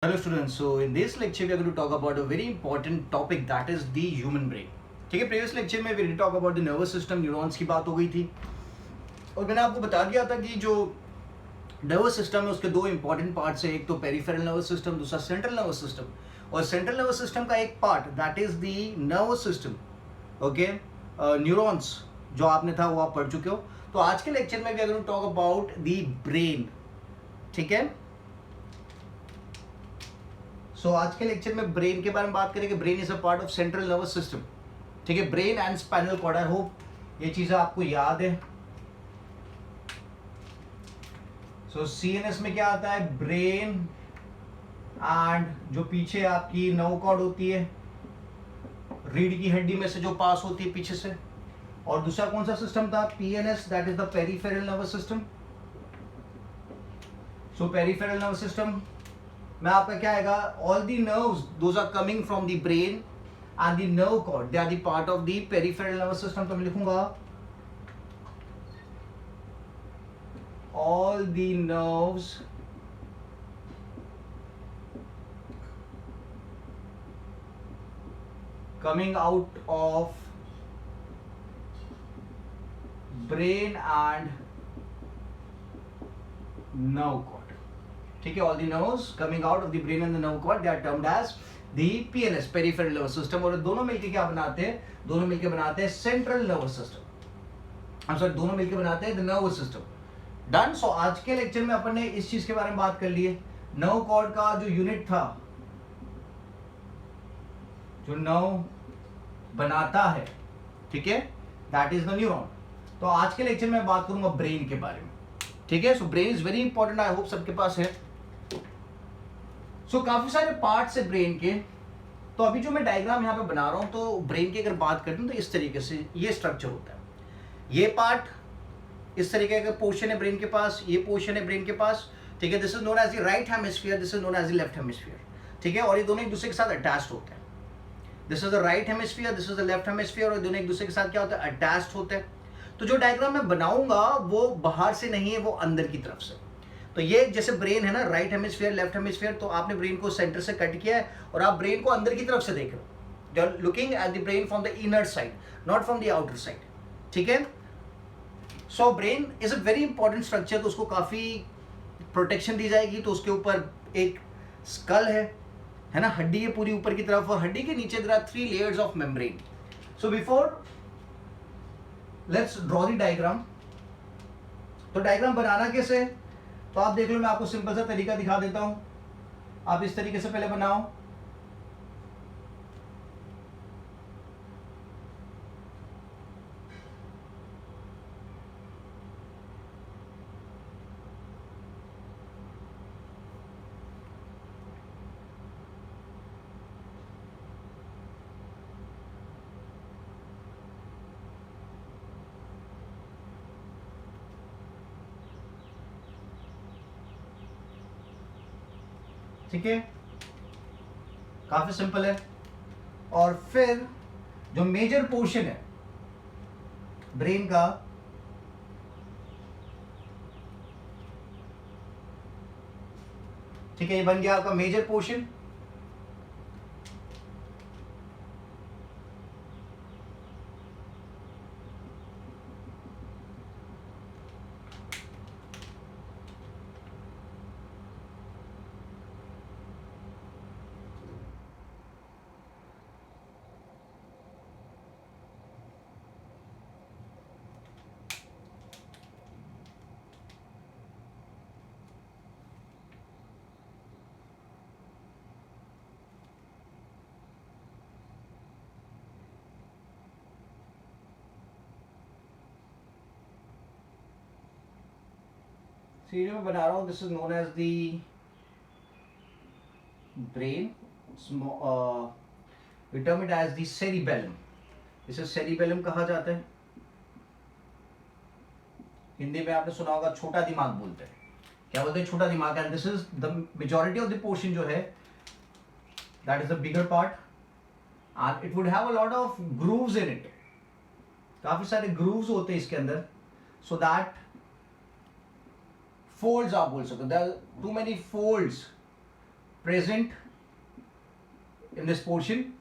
Hello students, so in this lecture we are going to talk about a very important topic, that is the human brain. ठीक है, previous lecture में we talk about the nervous system, neurons की बात हो गई थी और मैंने आपको बता दिया था कि जो नर्वस सिस्टम है उसके दो इंपॉर्टेंट पार्ट्स है, एक तो पेरिफेरल नर्वस सिस्टम, दूसरा सेंट्रल नर्वस सिस्टम। और सेंट्रल नर्वस सिस्टम का एक part that is the nervous system, okay, neurons जो आपने था वो आप पढ़ चुके हो। तो आज के लेक्चर में we are going to talk about the brain. ठीक है, सो आज के लेक्चर में ब्रेन के बारे में बात करेंगे। Brain is a part of central nervous system. ठीक है, brain and spinal cord, I hope ये चीजें आपको याद है। सो सीएनएस में क्या आता है, ब्रेन एंड जो पीछे आपकी नर्व कॉर्ड होती है, रीढ़ की हड्डी में से जो पास होती है पीछे से। और दूसरा कौन सा सिस्टम था, PNS, that is the peripheral nervous system. So peripheral nervous system में आपका क्या आएगा, all the nerves those are coming from the brain and the nerve cord, they are the part of the peripheral nervous system. तो मैं लिखूंगा all the nerves coming out of brain and nerve cord. ठीक है, all the nerves coming out of the brain and the nerve cord, they are termed as the PNS, peripheral nervous system. और दोनों मिलकर क्या बनाते हैं, दोनों मिलकर बनाते हैं सेंट्रल नर्वस सिस्टम। सॉरी, दोनों मिलकर बनाते हैं द नर्वस सिस्टम। डन। सो आज के लेक्चर में अपन ने इस चीज के बारे में बात कर ली है, नर्व कॉर्ड का जो यूनिट था, जो नर्व बनाता है, ठीक है, दैट इज द न्यूरॉन। तो आज के लेक्चर में बात करूंगा ब्रेन के बारे में। ठीक है, so brain is very important, I hope सबके पास है। काफी सारे पार्ट्स है ब्रेन के। तो अभी जो मैं डायग्राम यहाँ पे बना रहा हूँ, तो ब्रेन की अगर बात करते हैं तो इस तरीके से ये स्ट्रक्चर होता है। ये पार्ट इस तरीके का पोर्शन है ब्रेन के पास, ये पोर्शन है ब्रेन के पास। ठीक है, this is known as the right hemisphere, this is known as the left hemisphere. ठीक है, और ये दोनों एक दूसरे के साथ अटैच्ड होते हैं। This is the right hemisphere, this is the left hemisphere, और दोनों एक दूसरे के साथ क्या होता है, अटैच्ड होते हैं। तो जो डायग्राम मैं बनाऊंगा वो बाहर से नहीं है, वो अंदर की तरफ से। तो ये जैसे ब्रेन है ना, राइट हेमिस्फीयर, लेफ्ट हेमिस्फीयर, तो आपने ब्रेन को सेंटर से कट किया है और आप ब्रेन को अंदर की तरफ से देख रहे हो। You are looking at the brain from the inner side, not from the outer side. ठीक है, so brain is a very important structure, तो उसको काफी प्रोटेक्शन दी जाएगी। तो उसके ऊपर एक स्कल है ना, हड्डी है पूरी ऊपर की तरफ, और हड्डी के नीचे there are 3 layers of membrane. So before let's draw the diagram. तो डायग्राम बनाना कैसे, तो आप देख लो, मैं आपको सिंपल सा तरीका दिखा देता हूं। आप इस तरीके से पहले बनाओ। ठीक है, काफी सिंपल है। और फिर जो मेजर पोर्शन है ब्रेन का, ठीक है, ये बन गया आपका मेजर पोर्शन। सीढ़ी में बना रहा हूं, this is known as the brain, we term it as the cerebellum। इसे सेरिबेलम कहा जाता है। हिंदी में आपने सुना होगा छोटा दिमाग बोलते हैं। क्या बोलते हैं, छोटा दिमाग। And this is the majority of the portion जो है, that is the bigger part, and it would have a lot of grooves in it. काफी सारे ग्रूव्स होते हैं इसके अंदर, सो दैट फोल्ड्स आप बोल सकते हो, there are too many folds present in this portion,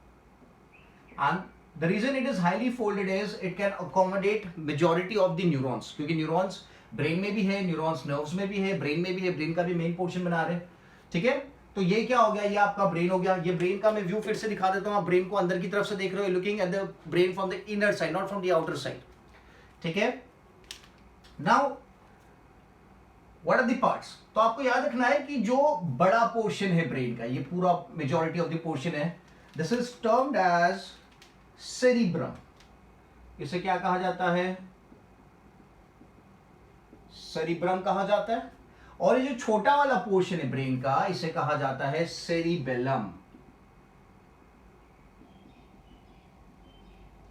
and the reason it is highly folded is it can accommodate majority of the neurons, क्योंकि neurons ब्रेन में भी है, न्यूरॉन्स नर्व्स में भी है, ब्रेन में भी है, ब्रेन का भी मेन पोर्शन बना रहे हैं, ठीक है। तो ये क्या हो गया, ये आपका ब्रेन हो गया। ये ब्रेन का मैं व्यू फिर से दिखा देता हूं, आप ब्रेन को अंदर की तरफ से देख रहे हो, looking at the brain from the inner side, not from the outer side, ठीक है। Now what are the parts, तो आपको याद रखना है कि जो बड़ा पोर्शन है ब्रेन का, ये पूरा मेजॉरिटी ऑफ द पोर्शन है, this is termed as cerebrum. इसे क्या कहा जाता है, सेरिब्रम कहा जाता है। और ये जो छोटा वाला पोर्शन है ब्रेन का, इसे कहा जाता है सेरिबेलम।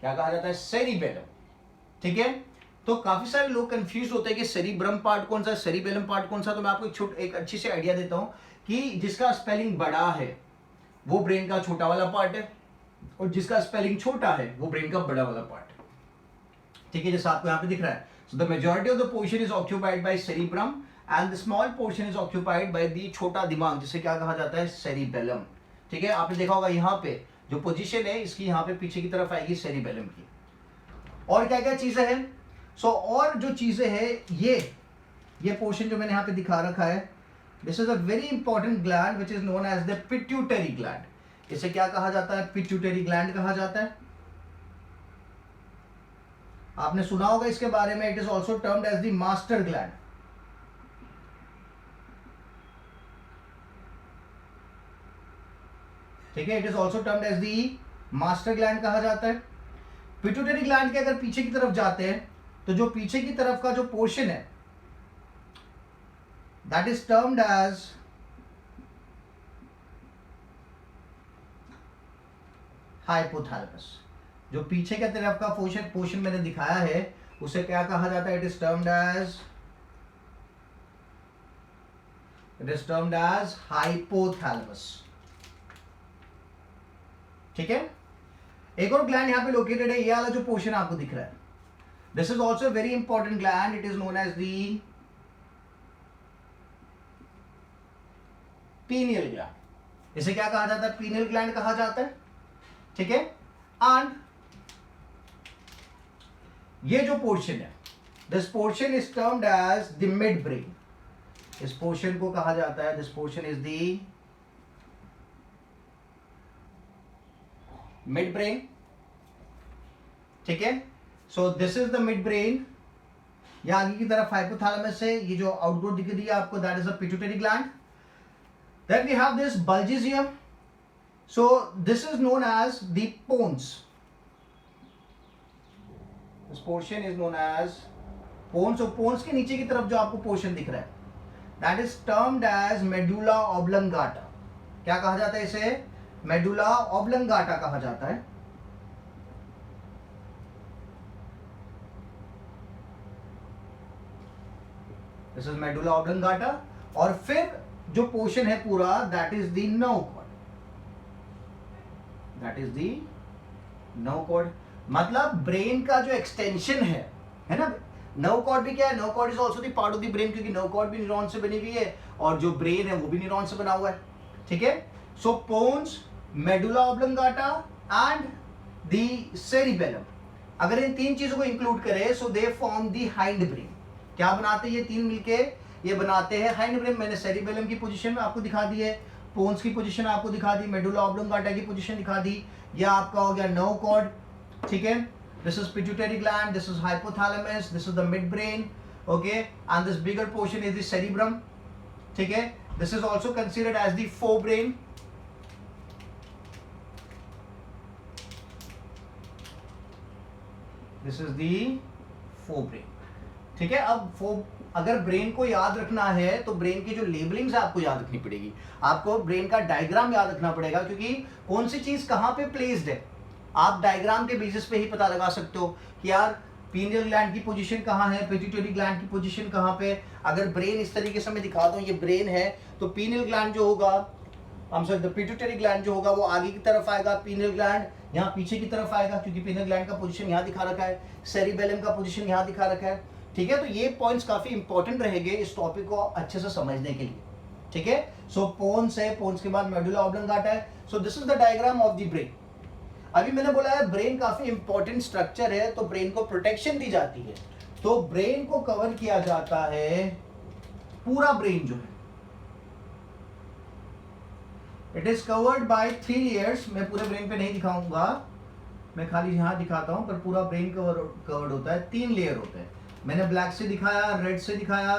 क्या कहा जाता है, सेरिबेलम, ठीक है। तो काफी सारे लोग कंफ्यूज होते हैं कि सेरिब्रम पार्ट कौन सा, सेरिबेलम पार्ट कौन सा। तो मैं आपको एक अच्छी से आइडिया देता हूं कि जिसका स्पेलिंग बड़ा है वो ब्रेन का छोटा वाला पार्ट है, और जिसका स्पेलिंग छोटा है वो ब्रेन का बड़ा वाला पार्ट है, ठीक है, जैसा आपको यहां पे दिख रहा है। So the majority of the portion is occupied by cerebrum and the small portion is occupied by the छोटा दिमाग, जिसे क्या कहा जाता है, cerebellum, ठीक है। आपने देखा होगा यहाँ पे जो पोजीशन है इसकी, यहाँ पे पीछे की तरफ आएगी cerebellum की। और क्या क्या चीजें हैं, और जो चीजें हैं, ये पोर्शन जो मैंने यहाँ पे दिखा रखा है, this is a very important gland which is known as the pituitary gland. इसे क्या कहा जाता है, पिट्यूटरी ग्लैंड कहा जाता है। आपने सुना होगा इसके बारे में, it is also termed as the master gland, ठीक है, it is also termed as the master gland कहा जाता है। पिट्यूटरी ग्लैंड के अगर पीछे की तरफ जाते हैं तो जो पीछे की तरफ का जो पोर्शन है, that is termed as hypothalamus. जो पीछे की तरफ का पोर्शन मैंने दिखाया है उसे क्या कहा जाता है, it is termed as hypothalamus, ठीक है। एक और ग्लैंड यहां पे लोकेटेड है, ये वाला जो पोर्शन आपको दिख रहा है, this is also very important gland, it is known as the pineal gland. इसे क्या कहा जाता है, पीनियल ग्लैंड कहा जाता है, ठीक है। एंड ये जो पोर्शन है, this portion is termed as the midbrain. इस पोर्शन को कहा जाता है, this portion is the midbrain, ठीक है। So this is the midbrain. ये आगे की तरफ हाइपोथैलेमस है, ये जो आउटग्रोथ दिख रही है आपको, that is a pituitary gland. Then we have this bulges here, so this is known as the pons. This portion is known as pons। और pons के नीचे की तरफ जो आपको पोर्शन दिख रहा है, that is termed as medulla oblongata। क्या कहा जाता है इसे, medulla oblongata कहा जाता है। This is medulla oblongata। और फिर जो पोर्शन है पूरा, that is the nerve cord, that is the nerve cord। मतलब ब्रेन का जो एक्सटेंशन है ना। नर्व कॉर्ड भी क्या है, nerve cord is also the part of the brain, क्योंकि नर्व कॉर्ड भी न्यूरॉन से बनी हुई है और जो ब्रेन है वो भी न्यूरॉन से बना हुआ है, ठीक है। So pons, medulla oblongata and the cerebellum, अगर इन तीन चीजों को इंक्लूड करें, so they form the hindbrain. क्या बनाते हैं ये तीन मिलके, ये बनाते हैं हाइंड ब्रेन। मैंने सेरिबेलम की पोजीशन में आपको दिखा दी है, पोन्स की पोजीशन आपको दिखा दी, मेडुला ऑब्लंगाटा की पोजीशन दिखा दी, यह आपका हो गया नर्व कॉर्ड, ठीक है। This is pituitary gland, this is hypothalamus, this is the midbrain, okay, and this bigger portion is the cerebrum, ठीक है। This is also considered as the forebrain, this is the forebrain, ठीक है। अब अगर brain को याद रखना है तो ब्रेन की जो लेबलिंग्स है आपको याद रखनी पड़ेगी, आपको ब्रेन का डायग्राम याद रखना पड़ेगा, क्योंकि कौन सी चीज कहां पे प्लेस्ड है आप डायग्राम के बेसिस पे ही पता लगा सकते हो कि यार पीनियल ग्लैंड की पोजीशन कहाँ है, पिट्यूटरी ग्लैंड की पोजीशन कहाँ पे। अगर ब्रेन इस तरीके से मैं दिखा दूं, ये ब्रेन है, तो पीनियल ग्लैंड जो होगा, द पिट्यूटरी ग्लैंड जो होगा वो आगे की तरफ आएगा, पीनियल ग्लैंड यहाँ पीछे की तरफ आएगा, क्योंकि पीनियल ग्लैंड का पोजीशन यहाँ दिखा रखा है, सेरिबेलम का पोजीशन यहाँ दिखा रखा है, ठीक है। तो ये पॉइंट्स काफी इंपॉर्टेंट रहेंगे इस टॉपिक को अच्छे से समझने के लिए, ठीक है। सो पोन्स है, पोन्स के बाद मेडुला ऑब्लंगाटा है. So this is the diagram of the brain. अभी मैंने बोला है ब्रेन काफी इंपॉर्टेंट स्ट्रक्चर है, तो ब्रेन को प्रोटेक्शन दी जाती है. तो ब्रेन को कवर किया जाता है, पूरा ब्रेन जो है it is covered by 3 layers. मैं पूरे ब्रेन पे नहीं दिखाऊंगा, मैं खाली यहां दिखाता हूं, पर पूरा ब्रेन कवर्ड होता है. 3 लेयर होते हैं. मैंने ब्लैक से दिखाया, रेड से दिखाया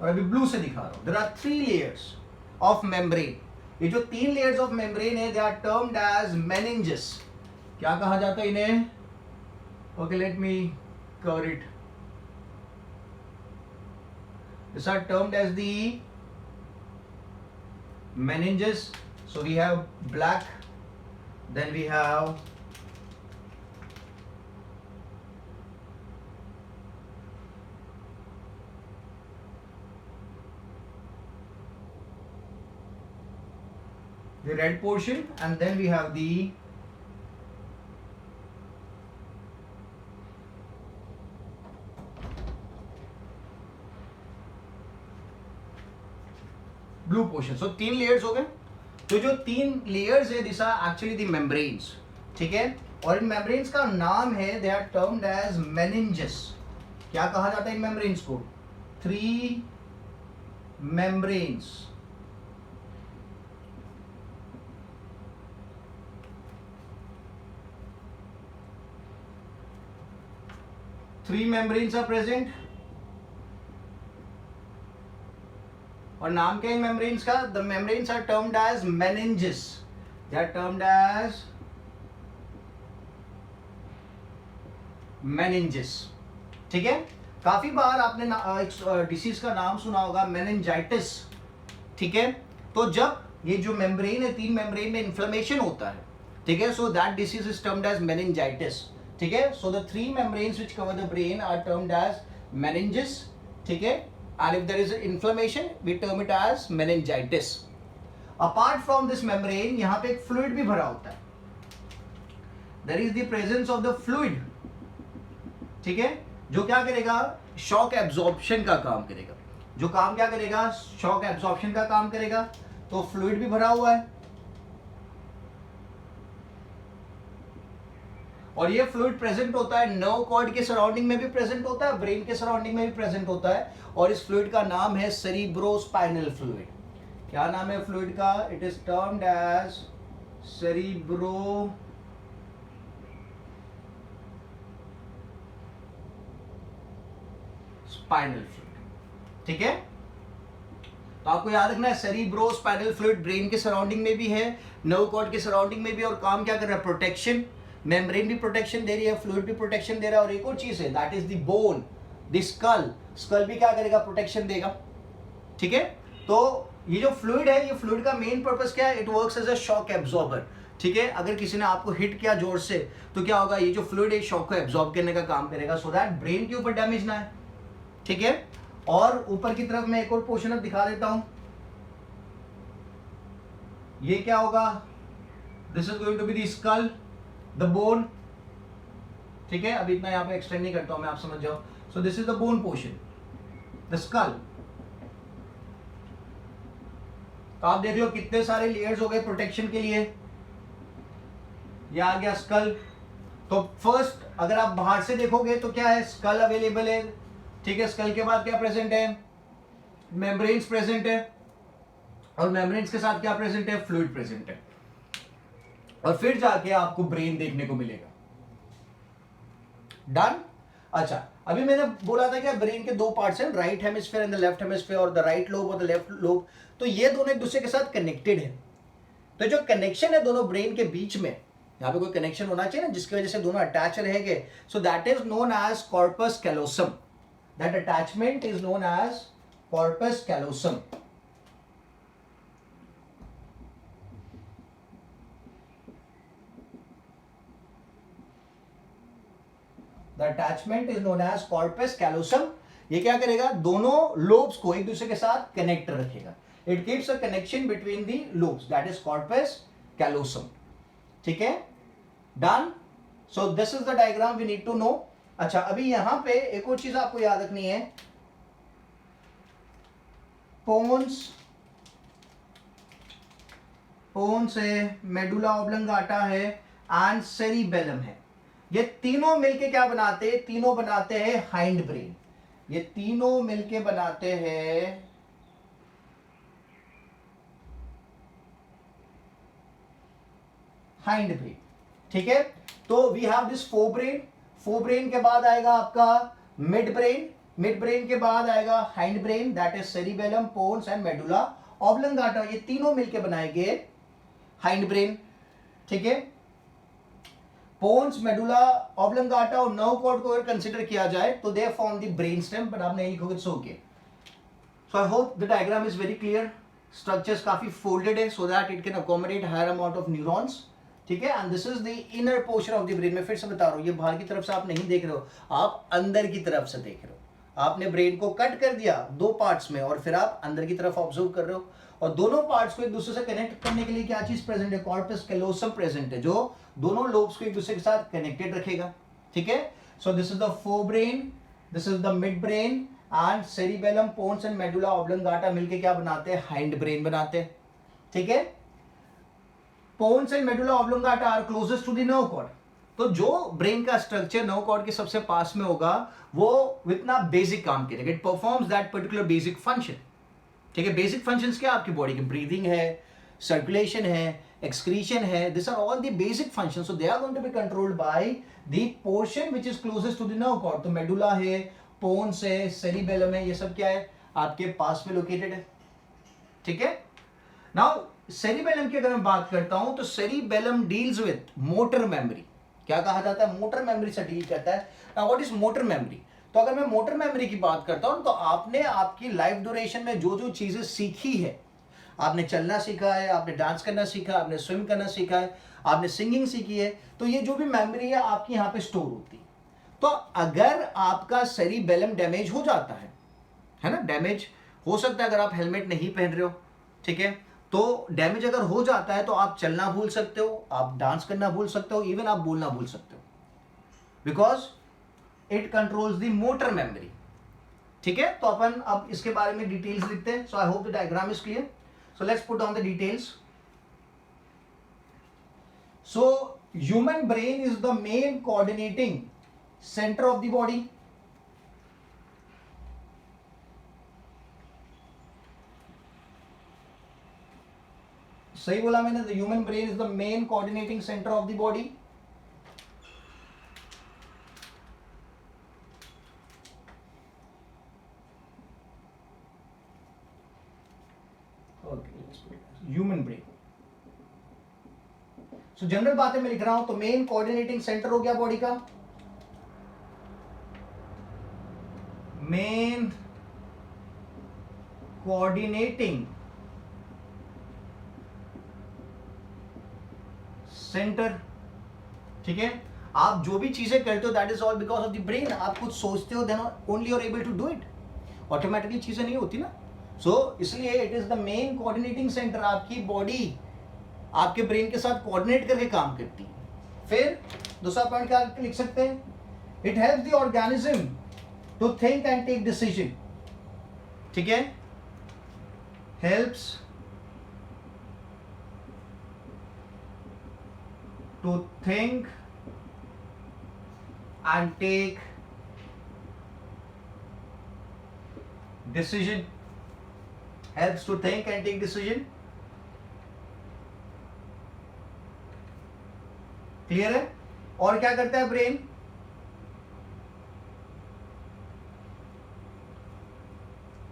और अभी ब्लू से दिखा रहा हूं. There are 3 layers of membrane. ये जो 3 लेयर्स ऑफ मेम्ब्रेन है, they are termed as meninges. क्या कहा जाता है इन्हें? Okay, let me cover it. These are termed as the meninges. So we have black, then we have the red portion, and then we have the blue portion. So 3 layers हो गए. तो जो 3 layers है, this are actually the membranes. ठीक है, और इन membranes का नाम है, they are termed as meninges. क्या कहा जाता है इन मेम्ब्रेन्स को? 3 membranes. Three membranes are present. और नाम क्या है मेम्ब्रेन्स का? The membranes are termed as meninges. They are termed as meninges. ठीक है, काफी बार आपने एक डिसीज का नाम सुना होगा, मेनिंजाइटिस. ठीक है, तो जब ये जो मेम्ब्रेन है, 3 मेम्ब्रेन में इन्फ्लेमेशन होता है, ठीक है, so that disease is termed as meningitis. ठीक है, so the 3 membranes which cover the brain are termed as meninges. ठीक है, and if there is inflammation we term it as meningitis. Apart from this membrane, यहाँ पे एक fluid भी भरा होता है. There is the presence of the fluid. ठीक है, जो क्या करेगा? शॉक एब्जॉर्प्शन का काम करेगा. जो काम क्या करेगा? शॉक एब्जॉर्प्शन का काम करेगा. तो फ्लूइड भी भरा हुआ है, और ये फ्लूइड प्रेजेंट होता है नर्व कॉर्ड के सराउंडिंग में भी प्रेजेंट होता है, ब्रेन के सराउंडिंग में भी प्रेजेंट होता है. और इस फ्लूइड का नाम है सेरिब्रोस्पाइनल फ्लूइड. क्या नाम है फ्लूइड का? It is termed as cerebrospinal fluid. ठीक है, तो आपको याद रखना है सेरिब्रोस्पाइनल फ्लूइड ब्रेन के सराउंडिंग में भी है, नर्व कॉर्ड के सराउंडिंग में भी, और काम क्या कर रहा है? प्रोटेक्शन. मेम्ब्रेन भी प्रोटेक्शन दे रही है, फ्लूइड भी प्रोटेक्शन दे रहा है, और एक और चीज है, that is the bone, the skull. Skull भी क्या करेगा? प्रोटेक्शन देगा. ठीक है, तो ये जो फ्लूइड है, ये फ्लूइड का मेन पर्पस क्या है? It works as a shock absorber. ठीक है, अगर किसी ने आपको हिट किया जोर से, तो क्या होगा? ये जो फ्लूइड है शॉक को एब्जॉर्ब करने का काम करेगा, सो दैट ब्रेन के ऊपर डैमेज ना है. ठीक है, और ऊपर की तरफ मैं एक और पोर्शन अब दिखा देता हूं. ये क्या होगा? This is going to be the skull, the bone. ठीक है, अभी इतना यहां पे एक्सटेंड नहीं करता हूं मैं, आप समझ जाओ. सो this is the bone portion, the skull. तो आप देख लो कितने सारे लेयर्स हो गए प्रोटेक्शन के लिए. ये आ गया स्कल. तो फर्स्ट अगर आप बाहर से देखोगे तो क्या है? स्कल अवेलेबल है. ठीक है, स्कल के बाद क्या प्रेजेंट है? मेम्ब्रेन्स प्रेजेंट है, और मेम्ब्रेन्स के साथ क्या प्रेजेंट है? फ्लूइड प्रेजेंट है. और फिर जाके आपको ब्रेन देखने को मिलेगा. डन. अच्छा, अभी मैंने बोला था कि ब्रेन के 2 पार्ट्स हैं, right hemisphere and the left hemisphere, और द राइट लोब और द लेफ्ट लोब. तो ये दोनों एक दूसरे के साथ कनेक्टेड है. तो जो कनेक्शन है दोनों ब्रेन के बीच में, यहाँ पे कोई कनेक्शन होना चाहिए ना, जिसकी वजह से दोनों अटैच रहेंगे. So that is known as corpus callosum. That attachment is known as corpus callosum. The attachment is known as corpus callosum. ये क्या करेगा? दोनों लोब्स को एक दूसरे के साथ कनेक्ट रखेगा. It keeps a connection between the lobes. That is corpus callosum. ठीक है? Done. So this is the diagram we need to know. अच्छा, अभी यहां पे एक और चीज आपको याद रखनी है. Pons पोन्स है, मेडुला ऑब्लंगाटा है एंड सेरिबेलम है। ये तीनों मिलके क्या बनाते हैं? तीनों बनाते हैं हाइंड ब्रेन। ये तीनों मिलके बनाते हैं हाइंड ब्रेन। ठीक है, तो we have this forebrain के बाद आएगा आपका मिड ब्रेन के बाद आएगा hindbrain, that is cerebellum, pons and medulla oblongata. ये तीनों मिलके बनाएंगे हाइंड ब्रेन। ठीक है, पोन्स, मेडुला ऑब्लंगाटा और नर्व कॉर्ड को अगर कंसीडर किया जाए तो they form the brain stem, but आपने यही लिखोगे सो के। So I hope the diagram is very clear. Structures काफी फोल्डेड है so that it can accommodate higher amount of neurons. ठीक है, and this is the inner portion of the brain. मैं फिर से बता रहा हूं, ये बाहर की तरफ से आप नहीं देख रहे हो, आप अंदर की तरफ से देख रहे हो। आपने ब्रेन को कट कर दिया दो पार्ट्स में और फिर आप अंदर की तरफ ऑब्जर्व कर रहे हो, और दोनों पार्ट्स को एक दूसरे से कनेक्ट करने के लिए क्या चीज प्रेजेंट है? कॉर्पस कैलोसम प्रेजेंट है, जो दोनों लोब्स को एक दूसरे के साथ कनेक्टेड रखेगा। ठीक है, so this is the forebrain, this is the midbrain and cerebellum, pons and medulla oblongata मिलके क्या बनाते हैं? हाइंड ब्रेन बनाते हैं। ठीक है, pons and medulla oblongata are closest to the nerve cord. तो जो ब्रेन का स्ट्रक्चर नर्व कॉर्ड के सबसे पास में होगा वो इतना बेसिक काम करेगा, it performs that particular basic function. ठीक है, बेसिक फंक्शंस क्या आपकी बॉडी के? ब्रीदिंग है, सर्कुलेशन है, एक्सक्रीशन है, this are all the basic functions, so they are going to be controlled by the portion which is closest to the nerve cord. तो medulla है, पोन्स है, cerebellum है, ये सब क्या है? आपके पास में लोकेटेड है। ठीक है, नाउ सेरिबेलम की अगर मैं बात करता हूं तो cerebellum deals with motor memory. क्या कहा जाता है? मोटर मेमोरी से डील करता है। Now what is motor memory? तो अगर मैं मोटर मेमोरी की बात करता हूं तो आपने आपकी लाइफ ड्यूरेशन में जो जो चीजें सीखी है, आपने चलना सीखा है, आपने डांस करना सीखा, आपने स्विम करना सीखा है, आपने सिंगिंग सीखी है, तो ये जो भी मेमोरी है आपकी यहाँ पे स्टोर होती है। तो अगर आपका सेरिबेलम डैमेज हो जाता है ना, डैमेज हो सकता है अगर आप हेलमेट नहीं पहन रहे हो। ठीक है, तो डैमेज अगर हो जाता है तो आप चलना भूल सकते हो, आप डांस करना भूल सकते हो, इवन आप बोलना भूल सकते हो, because it controls the motor memory. ठीक है, तो अपन अब इसके बारे में डिटेल्स लिखते हैं। So I hope the diagram is clear. So let's put down the details. So human brain is the main coordinating centre of the body. सही बोला मैंने? The human brain is the main coordinating centre of the body. Human brain, so general बातें मैं लिख रहा हूं, तो main coordinating centre हो गया बॉडी का, मेन कोऑर्डिनेटिंग सेंटर। ठीक है, आप जो भी चीजें करते हो that is all because of the brain. आप कुछ सोचते हो then only you are able to do it, automatically चीजें नहीं होती ना। सो इसलिए it is the main coordinating centre. आपकी बॉडी आपके ब्रेन के साथ कोऑर्डिनेट करके काम करती है। फिर दूसरा पॉइंट क्या लिख सकते हैं? It helps the organism to think and take decision. ठीक है, helps to think and take decision, helps to think and take decision। Clear है? और क्या करता है brain?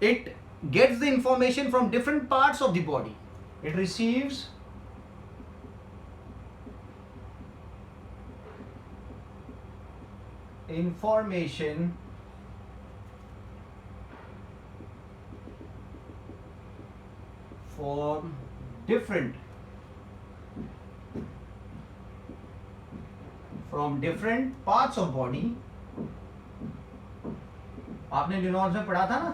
It gets the information from different parts of the body. It receives information from different parts of body। आपने neurons में पढ़ा था ना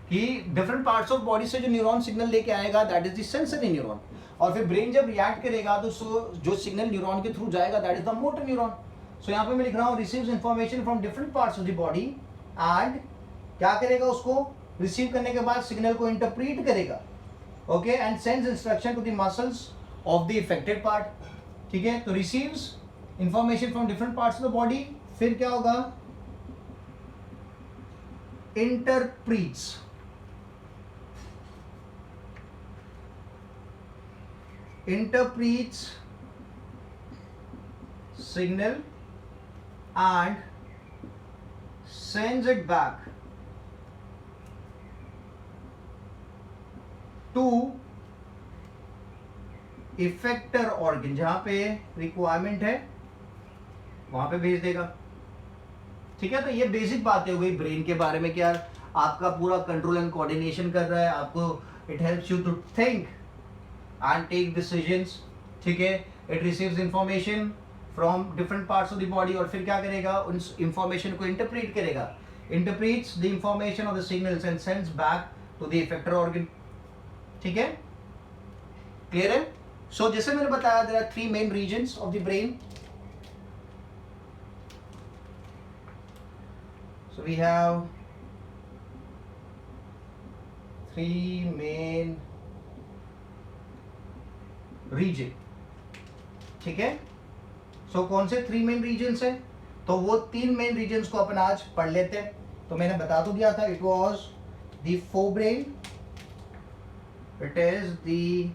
कि डिफरेंट पार्ट्स ऑफ बॉडी से जो न्यूरॉन सिग्नल लेके आएगा that is the sensory neuron, और फिर ब्रेन जब रिएक्ट करेगा तो जो सिग्नल न्यूरॉन के थ्रू जाएगा that is the motor neuron. So यहाँ पे मैं लिख रहा हूँ receives information from different parts of the body and क्या करेगा? उसको रिसीव करने के बाद सिग्नल को इंटरप्रीट करेगा, okay, and sends instruction to the muscles of the affected part, ठीक है। तो receives information from different parts of the body, फिर क्या होगा, इंटरप्रीट्स, interprets signal and sends it back to effector organ, जहां पे रिक्वायरमेंट है वहां पे भेज देगा, ठीक है। तो ये बेसिक बातें हो गई ब्रेन के बारे में कि यार आपका पूरा कंट्रोल एंड कोऑर्डिनेशन कर रहा है, आपको it helps you to think and take decisions, ठीक है। it receives information from different parts of the body, और फिर क्या करेगा, उन information को interpret करेगा, interprets the information of the signals and sends back to the effector organ, ठीक है। clear है? so जैसे मैंने बताया there are 3 main regions of the brain. so we have 3 main reason, ठीक है। सो कौन से 3 मेन रीजन्स हैं, तो वो 3 मेन रीजन्स को अपन आज पढ़ लेते हैं। तो मैंने बता तो दिया था, it was the forebrain, it is the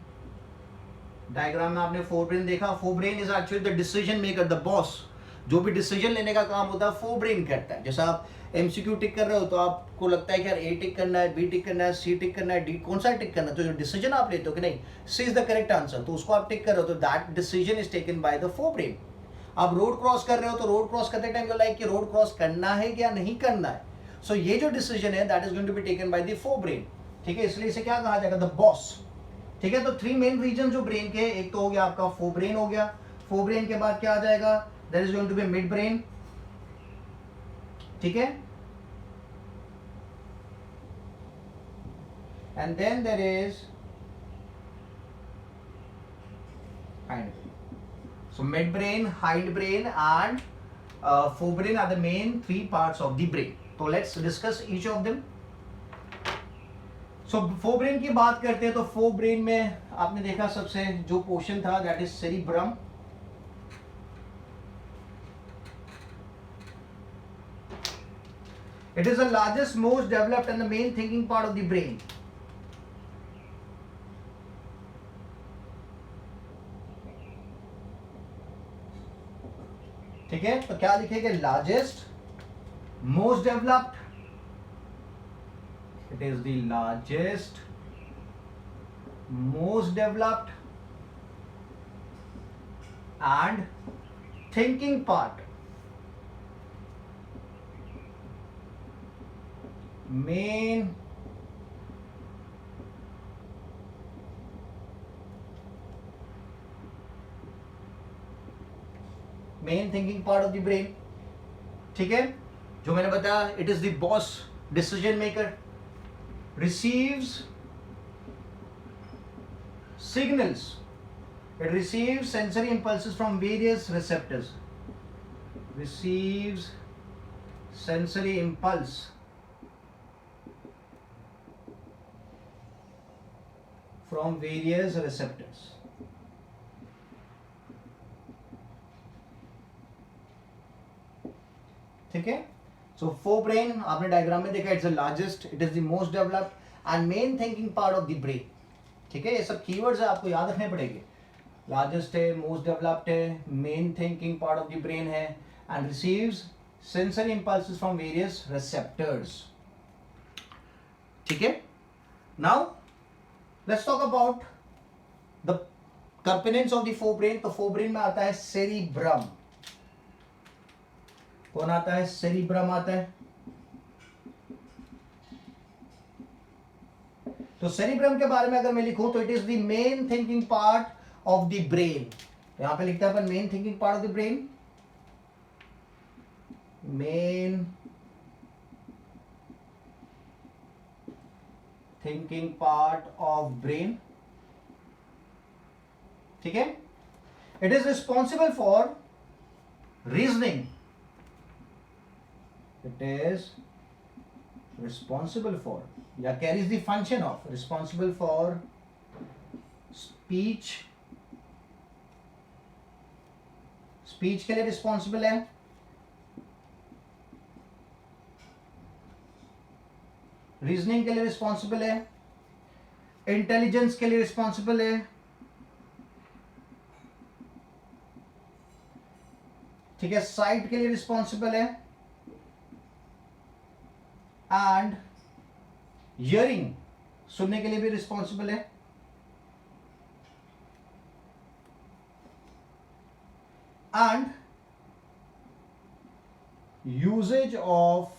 diagram में आपने फोरब्रेन देखा। Forebrain is actually the decision maker, the boss, जो भी डिसीजन लेने का काम होता है फोरब्रेन करता है। जैसा आप एमसीक्यू टिक कर रहे हो तो आपको लगता है कि यार ए टिक करना है, बी टिक करना है, सी टिक करना है, डी कौन सा टिक करना है, तो जो डिसीजन आप लेते हो कि नहीं सी इज द करेक्ट आंसर, तो उसको आप टिक कर रहे हो, तो that decision is taken by the forebrain. आप रोड क्रॉस कर रहे हो तो रोड क्रॉस करते टाइम लाइक कि रोड क्रॉस करना है या नहीं करना है, सो ये जो डिसीजन है that is going to be taken by the forebrain, ठीक है। इसलिए इसे क्या कहा जाएगा, द बॉस, ठीक है। तो 3 मेन रीजन जो ब्रेन के, एक तो हो गया आपका फोरब्रेन हो गया, फोरब्रेन के बाद क्या आ जाएगा, there is going to be midbrain, ठीक है। and then there is hind brain. So midbrain, hindbrain and forebrain are the main 3 parts of the brain. So let's discuss each of them. So forebrain की बात करते हैं तो forebrain में आपने देखा सबसे जो पोर्शन था that is cerebrum. It is the largest, most developed and the main thinking part of the brain. ठीक है, तो क्या लिखेंगे, largest, most developed, it is the largest, most developed and thinking part, main main thinking part of the brain, ठीक है। जो मैंने बताया, it is the boss, decision maker, receives signals, it receives sensory impulses from various receptors, receives sensory impulse from various receptors, ठीक है। सो forebrain आपने diagram में देखा, it's the largest, it is the most developed and main thinking part of the brain, ठीक है। ये सब keywords है, आपको याद रखने पड़ेंगे। लार्जेस्ट है, मोस्ट डेवलप्ड है, main thinking part of the brain है, and receives sensory impulses from various receptors, ठीक है। Now let's talk about the components of the forebrain. तो फोरब्रेन में आता है सेरिब्रम, कौन आता है, सेरिब्रम आता है। तो सेरिब्रम के बारे में अगर मैं लिखूं तो it is the main thinking part of the brain, यहां पे लिखते हैं अपन main thinking part of the brain, main thinking part of brain, ठीक है। It is responsible for reasoning, it is responsible for या carries the function of responsible for speech speech के लिए रिस्पॉन्सिबल है, रीजनिंग के लिए रिस्पॉन्सिबल है, intelligence के लिए रिस्पॉन्सिबल है, ठीक है, साइट के लिए रिस्पॉन्सिबल है, एंड हियरिंग सुनने के लिए भी रिस्पॉन्सिबल है, एंड यूजेज ऑफ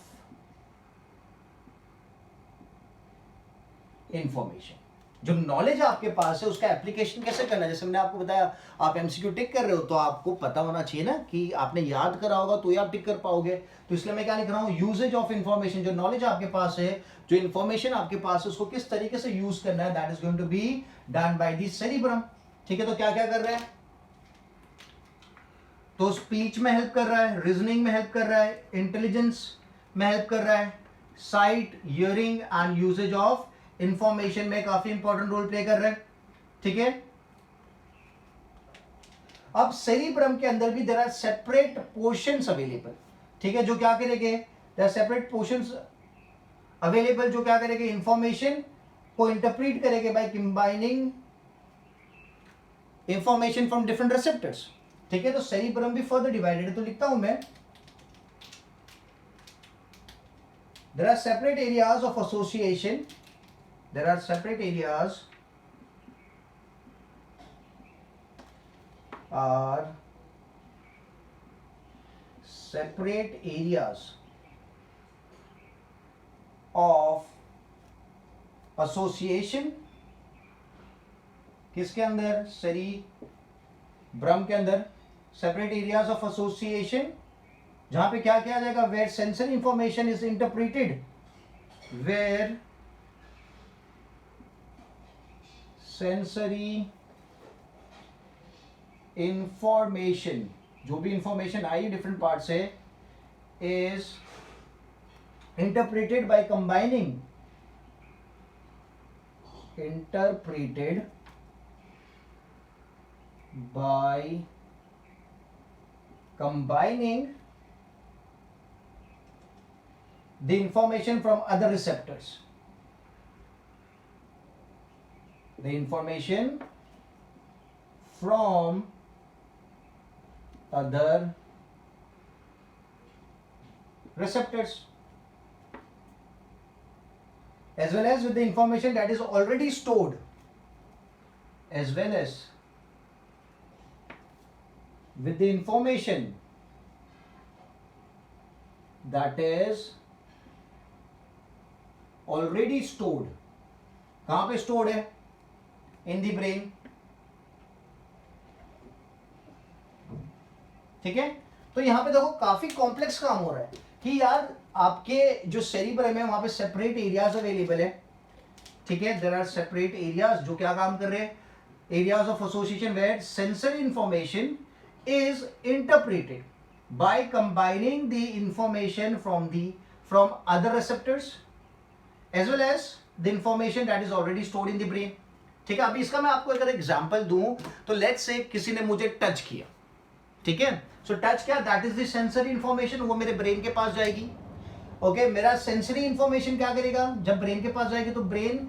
इंफॉर्मेशन। जो नॉलेज आपके पास है उसका एप्लीकेशन कैसे करना है, जैसे मैंने आपको बताया आप एमसीक्यू टिक कर रहे हो तो आपको पता होना चाहिए ना कि आपने याद करा होगा तो ही आप टिक कर पाओगे। तो इसलिए मैं क्या लिख रहा हूं, यूजेज ऑफ इंफॉर्मेशन। जो नॉलेज आपके पास है, जो इंफॉर्मेशन आपके पास है, उसको किस तरीके से यूज करना है, that is going to be done by the cerebrum. ठीक है, तो क्या क्या कर रहे हैं, तो स्पीच में हेल्प कर रहा है, रीजनिंग में हेल्प कर रहा है, इंटेलिजेंस में हेल्प कर रहा है, sight, hearing and usages of information में काफी इंपॉर्टेंट रोल प्ले कर रहा है। ठीक है, अब सेरिब्रम के अंदर भी there are separate portions available. ठीक है, जो क्या करेंगे, there are separate portions available जो क्या करेंगे, इंफॉर्मेशन को इंटरप्रेट करेंगे by combining information from different receptors. ठीक है, तो सेरिब्रम भी फर्दर डिवाइडेड है, तो लिखता हूं मैं, there are separate areas of association, there are separate areas are separate areas of association किसके अंदर, सेरिब्रम के अंदर सेपरेट एरियाज ऑफ एसोसिएशन, जहां पे क्या किया जाएगा, where sensory information is interpreted, where sensory information, जो भी इंफॉर्मेशन आई डिफरेंट पार्ट से, is interpreted by combining, interpreted by combining the information from other receptors, the information from other receptors, as well as with the information that is already stored, as well as with the information that is already stored. कहां पे stored है, in the brain। ठीक है, तो यहां पे देखो काफी कॉम्प्लेक्स काम हो रहा है कि यार आपके जो सेरिब्रम है वहां पे सेपरेट एरियाज अवेलेबल है। ठीक है, देयर आर सेपरेट एरियाज जो क्या काम कर रहे हैं, areas of association where sensory information is interpreted by combining the information from other receptors as well as the information that is already stored in the brain। ठीक है, अभी इसका मैं आपको अगर एग्जांपल दूं तो लेट्स से किसी ने मुझे टच किया। ठीक है, सो टच क्या, that is the sensory information, वो मेरे ब्रेन के पास जाएगी। ओके, मेरा सेंसरी इंफॉर्मेशन क्या करेगा, जब ब्रेन के पास जाएगी तो ब्रेन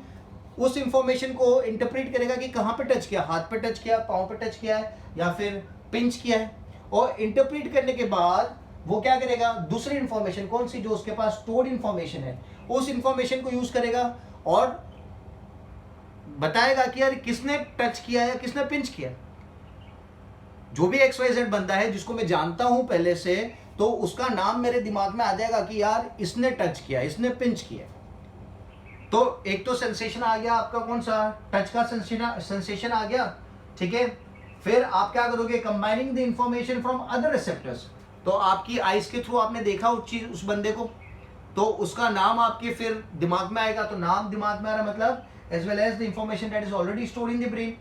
उस इंफॉर्मेशन को इंटरप्रेट करेगा कि कहां पे टच किया, हाथ पे टच किया, पांव पे टच किया है या फिर पिंच किया है, और इंटरप्रेट करने के बाद वो क्या करेगा, दूसरी इंफॉर्मेशन कौन सी, जो उसके पास स्टोर्ड इंफॉर्मेशन है, उस इंफॉर्मेशन को यूज करेगा और बताएगा कि यार किसने टच किया है, किसने पिंच किया। जो भी XYZ बंदा है जिसको मैं जानता हूं पहले से, तो उसका नाम मेरे दिमाग में आ जाएगा कि यार इसने टच किया, इसने पिंच किया। तो एक तो सेंसेशन आ गया आपका, कौन सा, टच का सेंसेशन आ गया। ठीक है, फिर आप क्या करोगे, combining the information from other receptors, तो आपकी आइज के थ्रू आपने देखा उस चीज, उस बंदे को, तो उसका नाम आपके फिर दिमाग में आएगा, तो नाम दिमाग में आ रहा मतलब as well as the information that is already stored in the brain.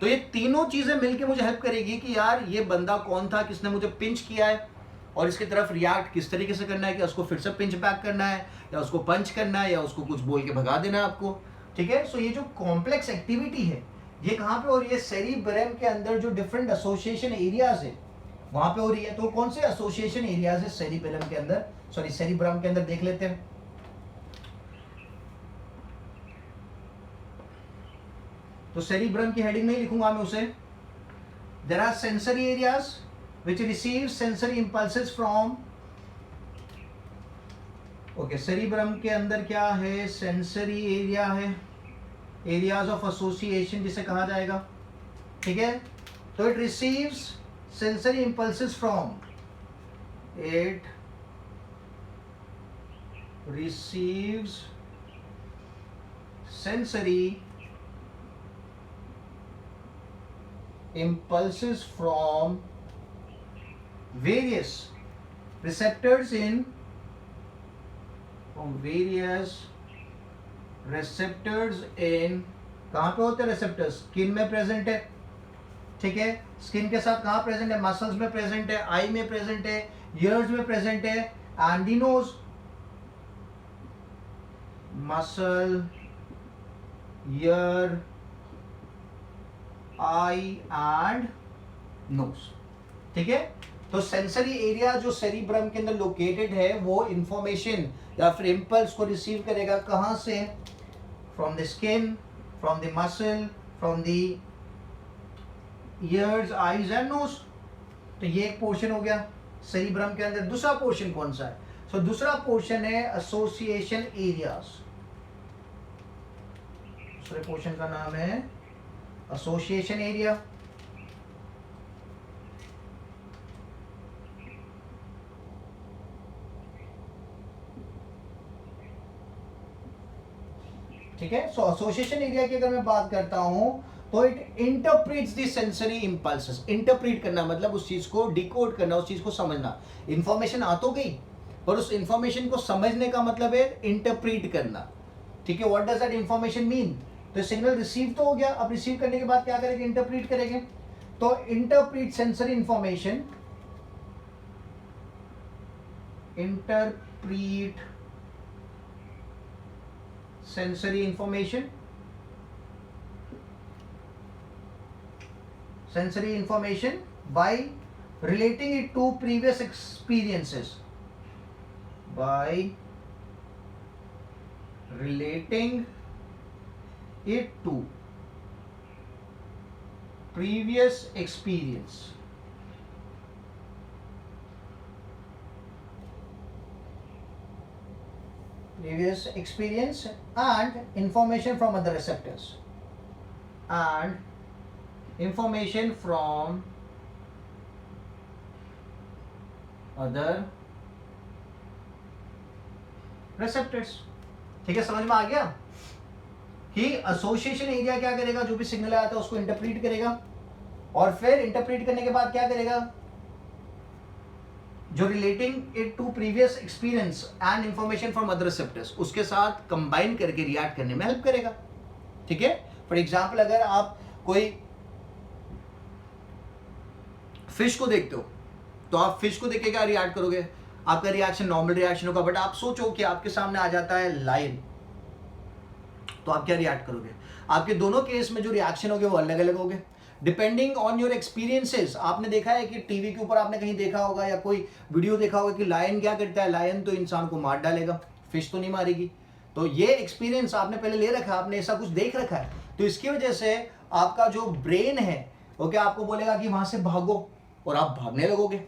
तो ये तीनों चीजें मिलकर मुझे हेल्प करेगी कि यार ये बंदा कौन था, किसने मुझे पिंच किया है, और इसकी तरफ रिएक्ट किस तरीके से करना है, कि उसको फिर से पिंच बैक करना है या उसको पंच करना है या उसको कुछ बोल के भगा देना है आपको। ठीक है, सो ये जो कॉम्प्लेक्स एक्टिविटी है ये कहाँ पे, और ये सेरिब्रम के अंदर जो डिफरेंट एसोसिएशन एरियाज है वहां पे हो रही है। तो कौन से एसोसिएशन एरियाज है सेरिबेलम के अंदर, सॉरी सेरिब्रम के अंदर, देख लेते हैं। तो सेरिब्रम की हेडिंग में ही लिखूंगा मैं उसे। There are sensory areas which receive sensory impulses from, okay cerebrum के अंदर क्या है, सेंसरी एरिया है, एरियाज ऑफ एसोसिएशन जिसे कहा जाएगा, ठीक है। तो it receives sensory impulses from, it receives sensory impulses from various receptors in, कहां पे होते हैं रेसेप्टर्स, स्किन में प्रेजेंट है, ठीक है। स्किन के साथ कहां प्रेजेंट है, मसल्स में प्रेजेंट है, आई में प्रेजेंट है, ईयर्स में प्रेजेंट है, and the nose, muscle, ear, eye and nose, ठीक है। तो सेंसरी एरिया जो सेरिब्रम के अंदर लोकेटेड है वो इंफॉर्मेशन या फिर इंपल्स को रिसीव करेगा, कहां से, from the skin, from the muscle, from the ears, eyes and nose. तो ये एक पोर्शन हो गया सेरिब्रम के अंदर। दूसरा पोर्शन कौन सा है, सो दूसरा पोर्शन है एसोसिएशन एरियाज। दूसरे पोर्शन का नाम है एसोसिएशन एरिया। ठीक है। सो एसोसिएशन एरिया की अगर मैं बात करता हूं तो it interprets the sensory impulses. Interpret करना मतलब उस चीज को डिकोड करना, उस चीज को समझना। इंफॉर्मेशन आ तो गई पर उस इंफॉर्मेशन को समझने का मतलब है इंटरप्रेट करना, ठीक है। What does that information mean, तो सिग्नल रिसीव तो हो गया, अब रिसीव करने के बाद क्या करेंगे, इंटरप्रेट करेंगे। तो interpret sensory information, interpret sensory information, by relating it to previous experiences, by relating it to previous experience, and information from other receptors, and information from other receptors, ठीक है। समझ में आ गया कि एसोसिएशन एरिया क्या करेगा, जो भी सिग्नल आया था उसको इंटरप्रेट करेगा, और फिर इंटरप्रेट करने के बाद क्या करेगा, जो relating it to previous experience and information from other receptors, उसके साथ कंबाइन करके रिएक्ट करने में हेल्प करेगा, ठीक है। फॉर एग्जांपल अगर आप कोई फिश को देखते हो तो आप फिश को देख के क्या रिएक्ट करोगे, आपका रिएक्शन नॉर्मल रिएक्शन होगा। बट आप सोचो कि आपके सामने आ जाता है लायन, तो आप क्या रिएक्ट करोगे। आपके दोनों केस में जो रिएक्शन होंगे वो अलग अलग होंगे, डिपेंडिंग ऑन योर एक्सपीरियंसेस। आपने देखा है कि टीवी के ऊपर आपने कहीं देखा होगा या कोई वीडियो देखा होगा कि लायन क्या करता है, लायन तो इंसान को मार डालेगा, फिश तो नहीं मारेगी। तो ये एक्सपीरियंस आपने पहले ले रखा, आपने ऐसा कुछ देख रखा है, तो इसकी वजह से आपका जो ब्रेन है वो क्या आपको बोलेगा कि वहां से भागो, और आप भागने लगोगे,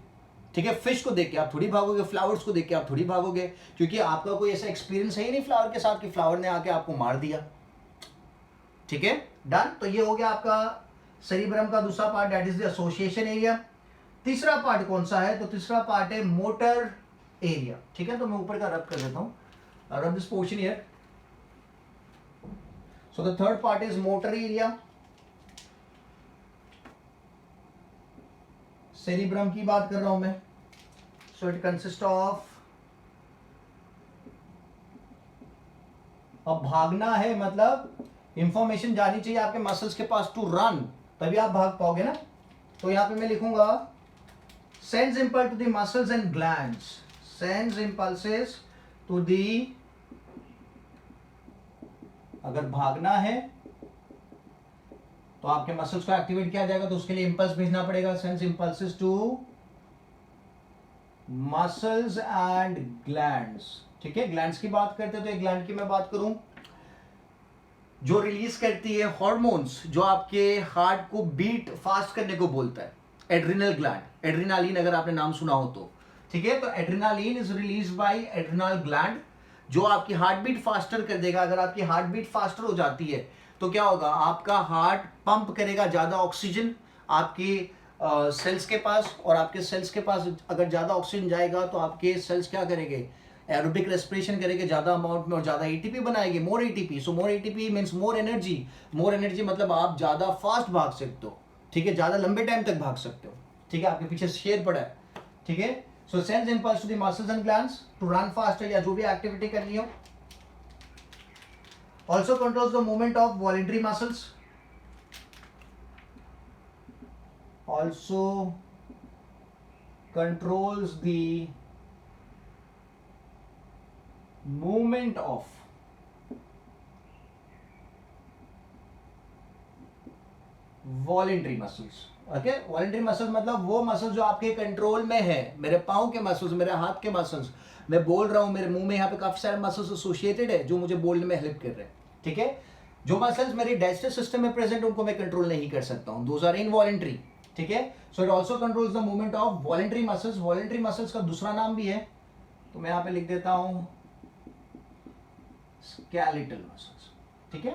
ठीक है। फिश को देख के आप थोड़ी भागोगे, फ्लावर्स को देख के आप थोड़ी भागोगे, क्योंकि आपका कोई ऐसा एक्सपीरियंस है ही नहीं फ्लावर के साथ कि फ्लावर ने आके आपको मार दिया, ठीक है। डन। तो ये हो गया आपका सेरिब्रम का दूसरा part, that is the association area. तीसरा पार्ट कौन सा है, तो तीसरा पार्ट है मोटर एरिया, ठीक है। तो मैं ऊपर का रब कर देता हूं, rub this portion here. So the third part is motor area. Cerebrum की बात कर रहा हूं मैं। सो इट कंसिस्ट ऑफ, अब भागना है मतलब इंफॉर्मेशन जानी चाहिए आपके मसल्स के पास टू रन, तभी आप भाग पाओगे ना। तो यहां पे मैं लिखूंगा sense impulse to the muscles and glands, sense impulses to the, अगर भागना है तो आपके मसल्स को एक्टिवेट किया जाएगा, तो उसके लिए इंपल्स भेजना पड़ेगा, sense impulses to muscles and glands. ठीक है, ग्लैंड्स की बात करते हैं तो एक ग्लैंड की मैं बात करूं जो रिलीज करती है हॉर्मोन्स, जो आपके हार्ट को बीट फास्ट करने को बोलता है, एड्रिनल ग्लैंड, एड्रिनालिन अगर आपने नाम सुना हो तो। ठीक है, तो adrenaline is release by adrenal gland, जो आपकी हार्ट बीट फास्टर कर देगा। अगर आपकी हार्ट बीट फास्टर हो जाती है तो क्या होगा, आपका हार्ट पंप करेगा ज्यादा ऑक्सीजन आपके सेल्स के पास, और आपके सेल्स के पास अगर ज्यादा ऑक्सीजन जाएगा तो आपके सेल्स क्या करेंगे, एरोबिक रेस्पिरेशन करेंगे ज्यादा अमाउंट में और ज्यादा एटीपी बनाएंगे, more ATP. So more ATP means more energy. More energy मतलब आप ज्यादा फास्ट भाग सकते हो। ठीक है, ज्यादा लंबे टाइम तक भाग सकते हो। ठीक है, आपके पीछे शेर पड़ा है। ठीक है, so sense impulse to the muscles and glands to run faster, या जो भी एक्टिविटी करनी हो। Also controls the movement of voluntary muscles, also controls the movement of voluntary muscles. Okay, voluntary muscles मतलब वो मसल्स जो आपके कंट्रोल में है। मेरे पाँव के मसल्स, मेरे हाथ के मसल्स, मैं बोल रहा हूं, मेरे मुंह में यहाँ पे काफी सारे मसल्स एसोसिएटेड है जो मुझे बोलने में हेल्प कर रहे हैं। ठीक है, जो मसल्स मेरे डाइजेस्टिव सिस्टम में प्रेजेंट उनको मैं कंट्रोल नहीं कर सकता हूं, दोज आर इनवॉलेंट्री। ठीक है, so it also controls the movement of voluntary muscles. Voluntary muscles का दूसरा नाम भी है, तो मैं यहाँ पे लिख देता हूं स्केलेटल मसल्स। ठीक है,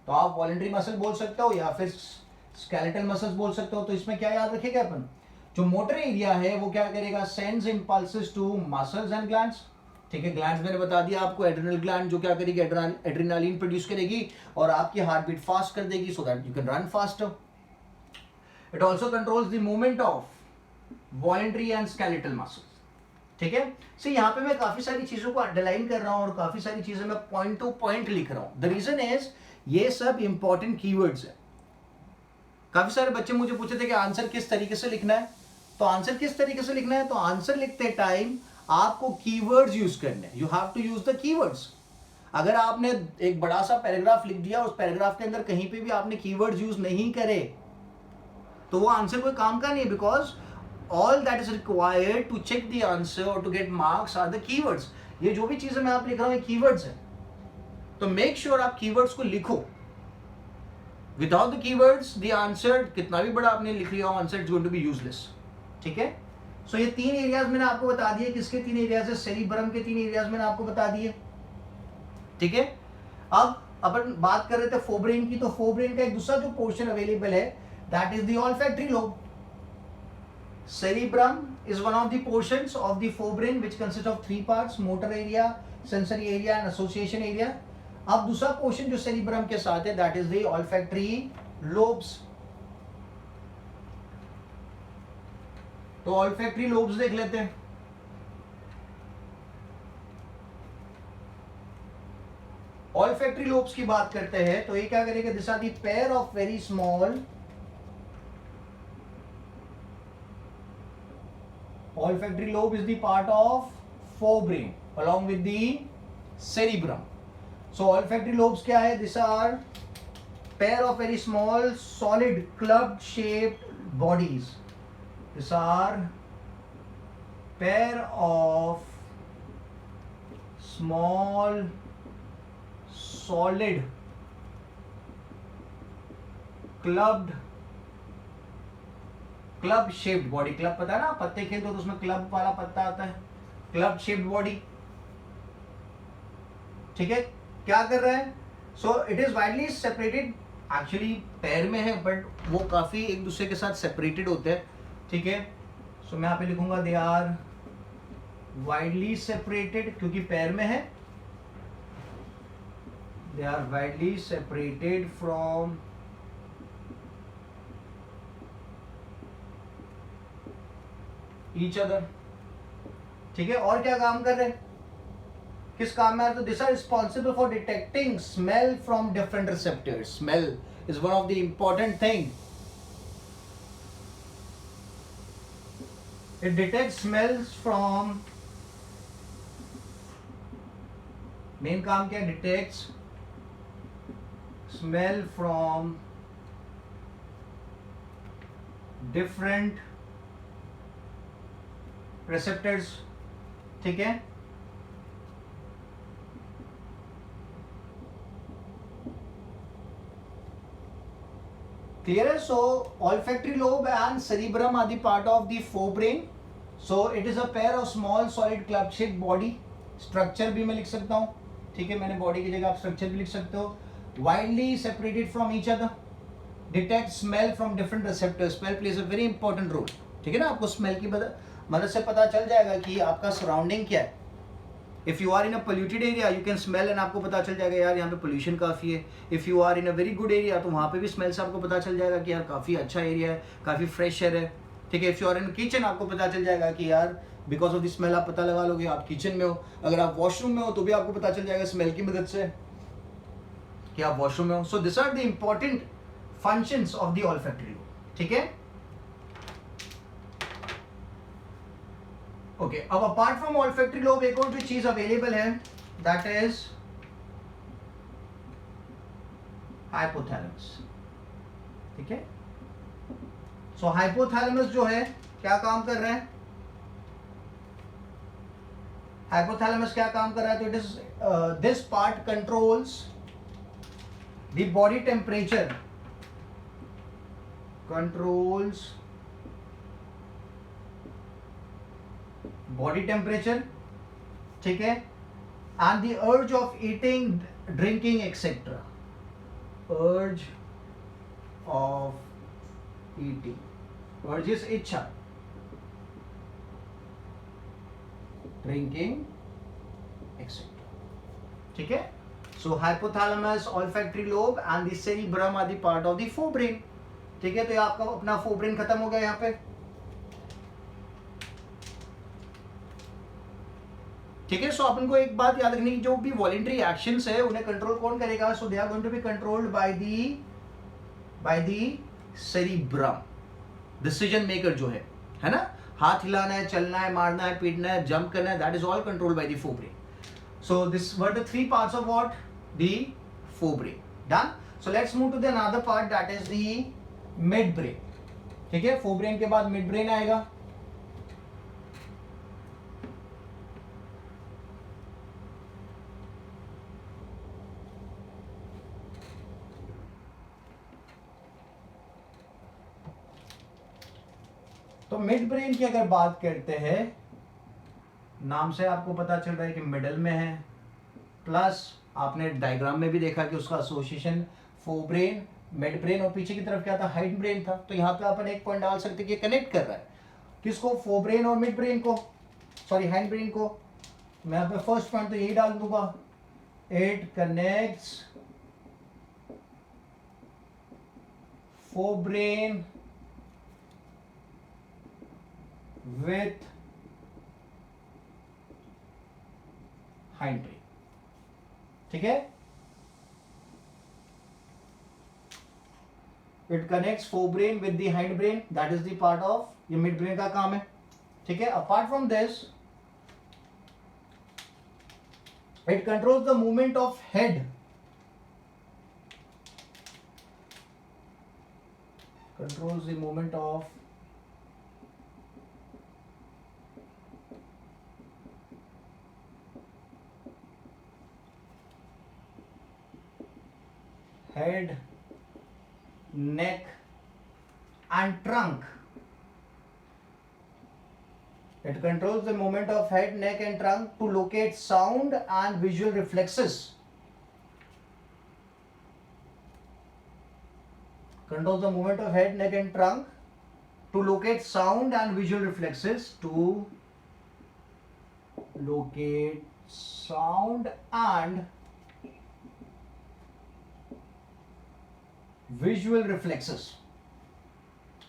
तो आप वॉलेंट्री मसल बोल सकते हो या फिर स्केलेटल मसल्स बोल सकते हो। तो इसमें क्या याद रखेगा अपन, जो मोटर एरिया है वो क्या करेगा, sends impulses to muscles and glands. ठीक है, ग्लैंड्स मैंने बता दिया आपको, एड्रिनल ग्लैंड जो क्या करेगी, एड्रिनालिन प्रोड्यूस करेगी और आपकी हार्ट बीट फास्ट कर देगी, सो that you can run faster. It also controls the movement of voluntary and skeletal muscles. ठीक है, सो यहाँ पे मैं काफी सारी चीजों को अंडरलाइन कर रहा हूं और काफी सारी चीजें मैं पॉइंट टू पॉइंट लिख रहा हूं। द रीजन इज ये सब इंपॉर्टेंट कीवर्ड्स है। काफी सारे बच्चे मुझे पूछे थे कि आंसर किस तरीके से लिखना है, तो आंसर किस तरीके से लिखना है, तो आंसर लिखते टाइम आपको कीवर्ड्स यूज करने हैं। You have to use the keywords. अगर आपने एक बड़ा सा पैराग्राफ लिख दिया, उस पैराग्राफ के अंदर कहीं पे भी आपने कीवर्ड्स यूज नहीं करे तो वो आंसर कोई काम का नहीं है, because all that is required to check the answer और to get marks are the keywords. ये जो भी चीजें मैं आप लिख रहा हूं कीवर्ड्स है, तो मेक श्योर आप कीवर्ड्स को लिखो। Without the keywords the answer कितना भी बड़ा आपने लिख लिया हो, answer is going to be useless. ठीक है, सो ये तीन एरियाज मैंने आपको बता दिए। किसके तीन एरियाज है, सेरिब्रम के तीन एरियाज मैंने आपको बता दिए। ठीक है, अब अपन बात कर रहे थे फोरब्रेन की, तो फोरब्रेन का एक दूसरा जो पोर्शन अवेलेबल है that is the olfactory lobe. Cerebrum is one of the portions of the forebrain which consists of three parts: motor area, sensory area and association area. अब दूसरा पोर्शन जो सेरिब्रम के साथ है that is the olfactory lobes. तो olfactory lobes देख लेते हैं। ऑल्फैक्टरी लोब्स की बात करते हैं तो ये क्या करेगा, this are the pair of very small olfactory lobe is the part of forebrain along with the cerebrum. So olfactory lobes क्या है, these are pair of very small solid club shaped bodies. These are pair of small solid club shaped body. Club पता है ना, पत्ते खेलते हो तो उसमें क्लब वाला पत्ता आता है, क्लब शेप्ड बॉडी। ठीक है, क्या कर रहा है, so it is widely separated, actually पैर में है बट वो काफी एक दूसरे के साथ सेपरेटेड होते हैं। ठीक है, सो मैं यहाँ पे लिखूंगा दे आर वाइडली सेपरेटेड, क्योंकि पैर में है, they are widely separated from each other. ठीक है, और क्या काम कर रहे हैं, किस काम में, तो this are responsible for detecting smell from different receptors. Smell is one of the important thing, it detect smells from, main काम क्या, detects smell from different receptors, ठीक है। क्लियर है? So olfactory lobe and cerebrum are the part of the forebrain. So it is a pair of small solid club shaped body. Structure भी मैं लिख सकता हूँ, ठीक है, मैंने बॉडी की जगह आप स्ट्रक्चर भी लिख सकते हो। widely separated from each other, detect smell from different receptors. Smell plays a very important role, ठीक है ना। आपको स्मेल की मदद से पता चल जाएगा कि आपका सराउंडिंग क्या है। If you are in a polluted area you can smell and आपको पता चल जाएगा यार यहाँ पे पोल्यूशन काफ़ी है। If you are in a very good area तो वहाँ पे भी स्मेल से आपको पता चल जाएगा कि यार काफ़ी अच्छा एरिया है, काफ़ी फ्रेश एयर है, ठीक है। If you are in kitchen आपको पता चल जाएगा कि यार बिकॉज ऑफ द स्मेल आप पता लगा लोगे आप किचन में हो। अगर आप वॉशरूम में हो तो भी आपको पता चल जाएगा स्मेल की मदद से कि आप वॉशरूम में हो। So this are the important functions of the olfactory lobe, ठीक है। ओके, अब अपार्ट फ्रॉम ऑल्फैक्टरी लोब एक और जो चीज अवेलेबल है दैट इज हाइपोथैलेमस, ठीक है। सो हाइपोथैलेमस जो है क्या काम कर रहा है? हाइपोथैलेमस क्या काम कर रहा है? तो it is this part controls the body temperature, controls body temperature, ठीक है, and the urge of eating, drinking etcetera. Urge of eating, urge is इच्छा, ड्रिंकिंग एक्सेट्रा, ठीक है। So hypothalamus, olfactory lobe and the cerebrum are the part of the forebrain, ठीक है। तो ये आपका अपना फोरब्रेन खत्म हो गया यहाँ पे, ठीक है। सो अपन को एक बात याद रखनी की जो भी वॉलेंट्री एक्शंस है उन्हें कंट्रोल कौन करेगा? So they are going to be controlled by the cerebrum, decision maker जो है ना। हाथ हिलाना है, चलना है, मारना है, पीटना है, जंप करना है, that is all controlled by the forebrain. So this were the three parts of what? The forebrain. Done. So let's move to the another part that is the midbrain, ठीक है। Forebrain के बाद mid brain आएगा। तो mid brain की अगर बात करते हैं, नाम से आपको पता चल रहा है कि मिडल में है, प्लस आपने डायग्राम में भी देखा कि उसका एसोसिएशन फोरब्रेन, मिड ब्रेन और पीछे की तरफ क्या था? हाइंड ब्रेन था। तो यहाँ पे अपन एक पॉइंट डाल सकते हैं कि कनेक्ट कर रहा है किसको? फोरब्रेन और मिड ब्रेन को, सॉरी हाइंड ब्रेन को। मैं यहाँ पे फर्स्ट पॉइंट तो यही डाल दूंगा, it connects forebrain with hind brain, ठीक है। It connects forebrain with the hind brain, that is the part of ये मिड ब्रेन का काम है, ठीक है। Apart from this it controls the movement of head, controls the movement of head, neck and trunk. It controls the movement of head, neck and trunk to locate sound and visual reflexes. Controls the movement of head, neck and trunk to locate sound and visual reflexes. To locate sound and visual reflexes,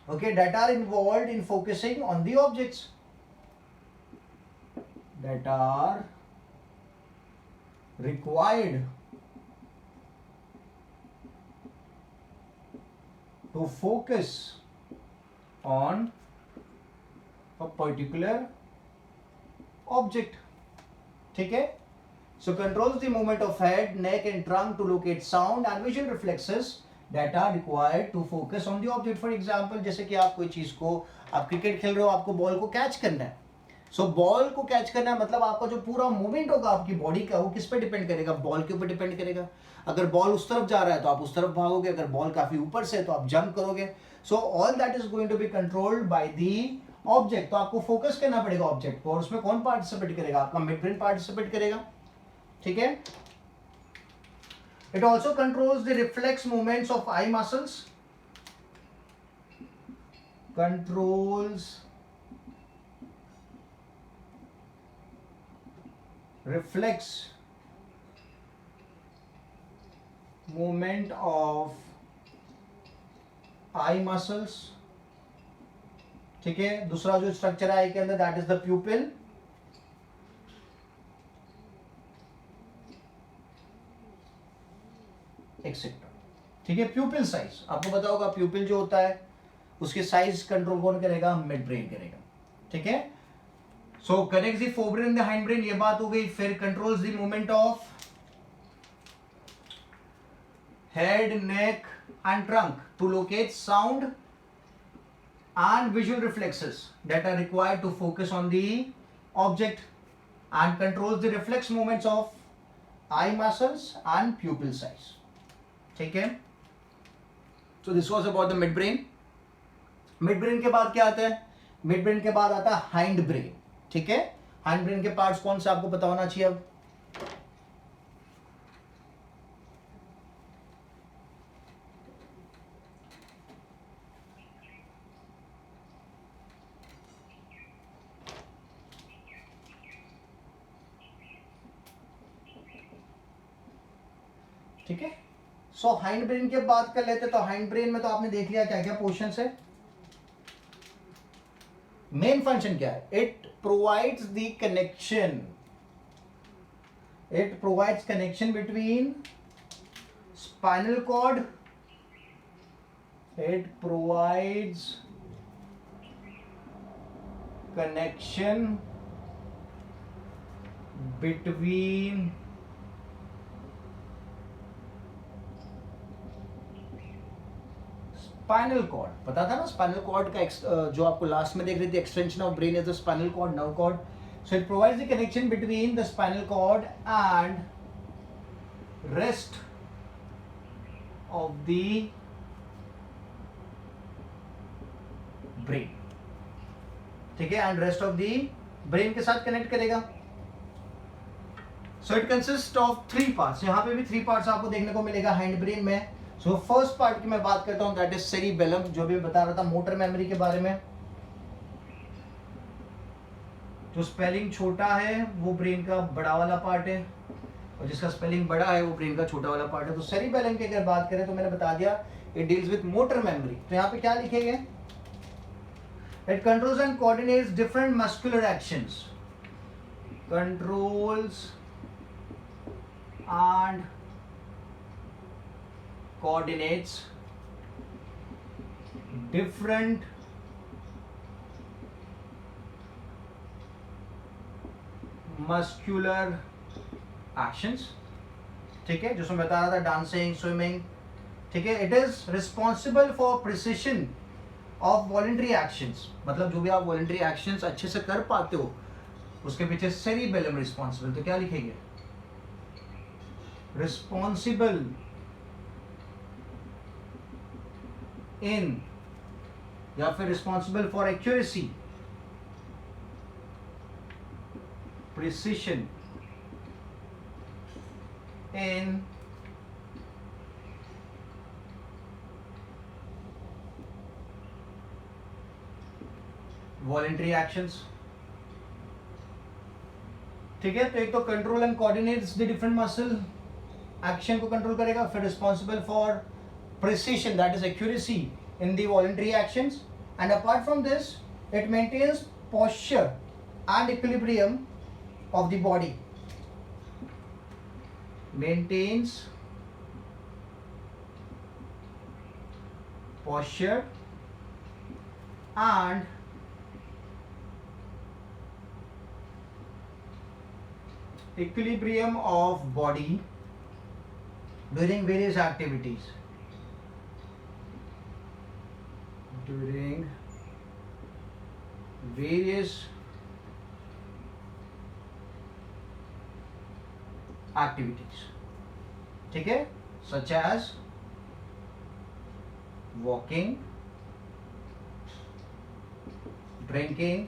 okay, that are involved in focusing on the objects, that are required to focus on a particular object, ठीक है। So controls the movement of head, neck and trunk to locate sound and visual reflexes that are required to focus on the object. For example, जैसे कि आप कोई चीज को, आप cricket खेल रहे हो, आपको बॉल को कैच करना है, सो बॉल को कैच करना है, मतलब आपका जो पूरा मूवमेंट होगा आपकी बॉडी का वो किस पे डिपेंड करेगा, बॉल के ऊपर डिपेंड करेगा। अगर बॉल उस तरफ जा रहा है तो आप उस तरफ भागोगे, अगर बॉल काफी ऊपर से है तो आप जंप करोगे। So all that is going to be controlled by the object. तो आपको फोकस करना पड़ेगा ऑब्जेक्ट को, और उसमें कौन पार्टिसिपेट करेगा, आपका मिड ब्रेन पार्टिसिपेट करेगा, ठीक है। It also controls the reflex movements of eye muscles, controls reflex movement of eye muscles, ठीक है। दूसरा जो स्ट्रक्चर है आई के अंदर दैट इज द प्यूपिल, एक्सेट्रा, ठीक है। प्यूपिल साइज आपको पता होगा, प्यूपिल जो होता है उसके साइज कंट्रोल कौन करेगा, मिड ब्रेन करेगा, ठीक है। So connects the forebrain and the hindbrain, ये बात हो गई। फिर controls the movement of head, neck and trunk to locate sound and visual reflexes that are required to focus on the object, and controls the reflex movements of eye muscles and pupil size, ठीक है। So this was about the midbrain. Midbrain के बाद क्या आता है, mid brain के बाद आता है हाइंड ब्रेन, ठीक है। हाइंड ब्रेन के पार्ट्स कौन से आपको पता होना चाहिए अब, ठीक है। सो हाइंड ब्रेन की बात कर लेते, तो हाइंड ब्रेन में तो आपने देख लिया क्या क्या पोर्शन है। मेन फंक्शन क्या है, it provides the connection, it provides connection between spinal cord, it provides connection between spinal cord, पता था ना स्पाइनल कॉर्ड का जो आपको लास्ट में देख रही थी, extension of brain is the spinal cord, nerve cord. So it provides the connection between the spinal cord and rest of the brain, ठीक है, and rest of the brain के साथ कनेक्ट करेगा। So it consist of 3 parts, यहां पे भी 3 parts आपको देखने को मिलेगा हाइंड ब्रेन में। सो फर्स्ट पार्ट की मैं बात करता हूं, दैट इज सेरिबेलम, जो भी बता रहा था मोटर मेमोरी के बारे में। जो स्पेलिंग छोटा है वो ब्रेन का बड़ा वाला पार्ट है, और जिसका स्पेलिंग बड़ा है वो ब्रेन का छोटा वाला पार्ट है। तो सेरिबेलम की अगर बात करें तो मैंने बता दिया it deals with motor memory. तो यहाँ पे क्या लिखेंगे, it controls and coordinates different muscular actions, controls and coordinates different muscular actions, ठीक है, जिसमें बता रहा था डांसिंग, स्विमिंग, ठीक है। It is responsible for precision of voluntary actions, मतलब जो भी आप वॉलंटरी एक्शंस अच्छे से कर पाते हो उसके पीछे सेरिबेलम रिस्पॉन्सिबल। तो क्या लिखेंगे, रिस्पॉन्सिबल इन, या फिर responsible for accuracy, precision in voluntary actions, ठीक है। तो एक तो control and coordinates the different muscle action को कंट्रोल करेगा, फिर responsible for precision, that is accuracy in the voluntary actions, and apart from this it maintains posture and equilibrium of the body, maintains posture and equilibrium of body during various activities, during various activities, ठीक है, such as walking, drinking,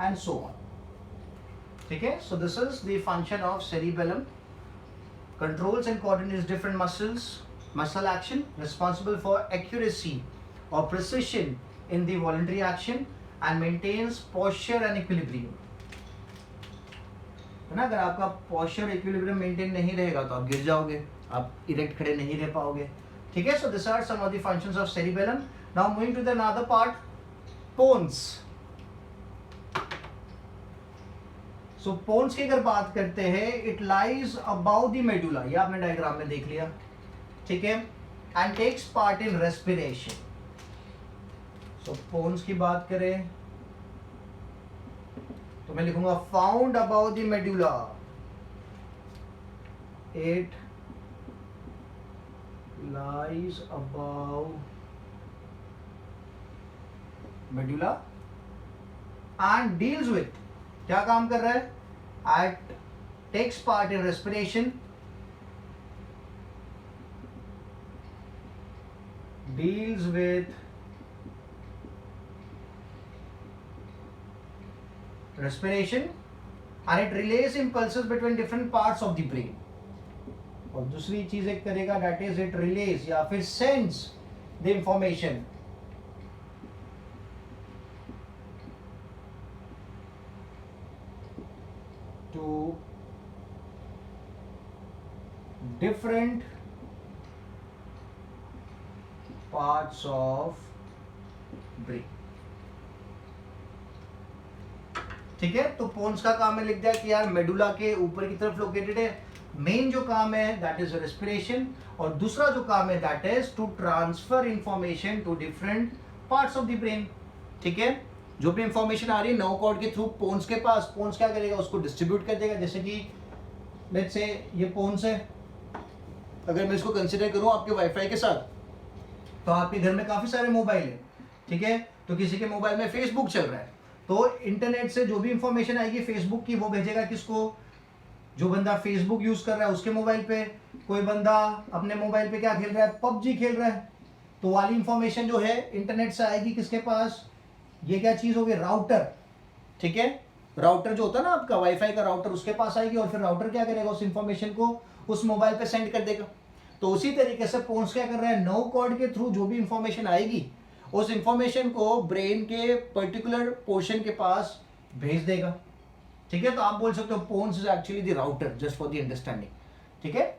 and so on, ठीक है. So this is the function of cerebellum. Controls and coordinates different muscle action, responsible for accuracy or precision in the voluntary action, and maintains posture and equilibrium. है ना, अगर आपका posture और equilibrium maintain नहीं रहेगा तो आप गिर जाओगे, आप erect खड़े नहीं रह पाओगे, ठीक है. So these are some of the functions of cerebellum. Now moving to the another part, pons. So pons की अगर बात करते हैं, it lies about the medulla, ये आपने डायग्राम में देख लिया, ठीक है, and takes part in respiration. So pons की बात करें तो मैं लिखूंगा found about the medulla, it lies about medulla and deals with, क्या काम कर रहा है, it takes part in respiration, deals with respiration, and it relays impulses between different parts of the brain. और दूसरी चीज एक करेगा, दैट इज इट रिलेज या फिर sense the information to different parts of brain, ठीक है. तो पोन्स का काम है, लिख दिया कि यार मेडुला के ऊपर की तरफ लोकेटेड है. मेन जो काम है दैट इज रेस्पिरेशन, और दूसरा जो काम है that is to transfer information to different parts of the brain, ठीक है. जो भी इंफॉर्मेशन आ रही है नर्व कॉर्ड के थ्रू पोन्स के पास, पोन्स क्या करेगा, उसको डिस्ट्रीब्यूट कर देगा. जैसे कि लेट्स से ये पोन्स है, अगर मैं इसको कंसिडर करूं आपके वाईफाई के साथ, तो आपके घर में काफी सारे मोबाइल है, ठीक है. तो किसी के मोबाइल में फेसबुक चल रहा है, तो इंटरनेट से जो भी इंफॉर्मेशन आएगी फेसबुक की, वो भेजेगा किसको, जो बंदा फेसबुक यूज कर रहा है उसके मोबाइल पे. कोई बंदा अपने मोबाइल पे क्या खेल रहा है, पबजी खेल रहा है, तो वाली इंफॉर्मेशन जो है इंटरनेट से आएगी किसके पास, ये क्या चीज होगी, राउटर, ठीक है. राउटर जो होता है ना आपका वाईफाई का राउटर, उसके पास आएगी, और फिर राउटर क्या करेगा, उस इंफॉर्मेशन को उस मोबाइल पे सेंड कर देगा. तो उसी तरीके से पोन्स क्या कर रहा है, नर्व कॉर्ड के थ्रू जो भी इंफॉर्मेशन आएगी उस इंफॉर्मेशन को ब्रेन के पर्टिकुलर पोर्शन के पास भेज देगा, ठीक है. तो आप बोल सकते हो pons is actually the router, just for the understanding, ठीक है.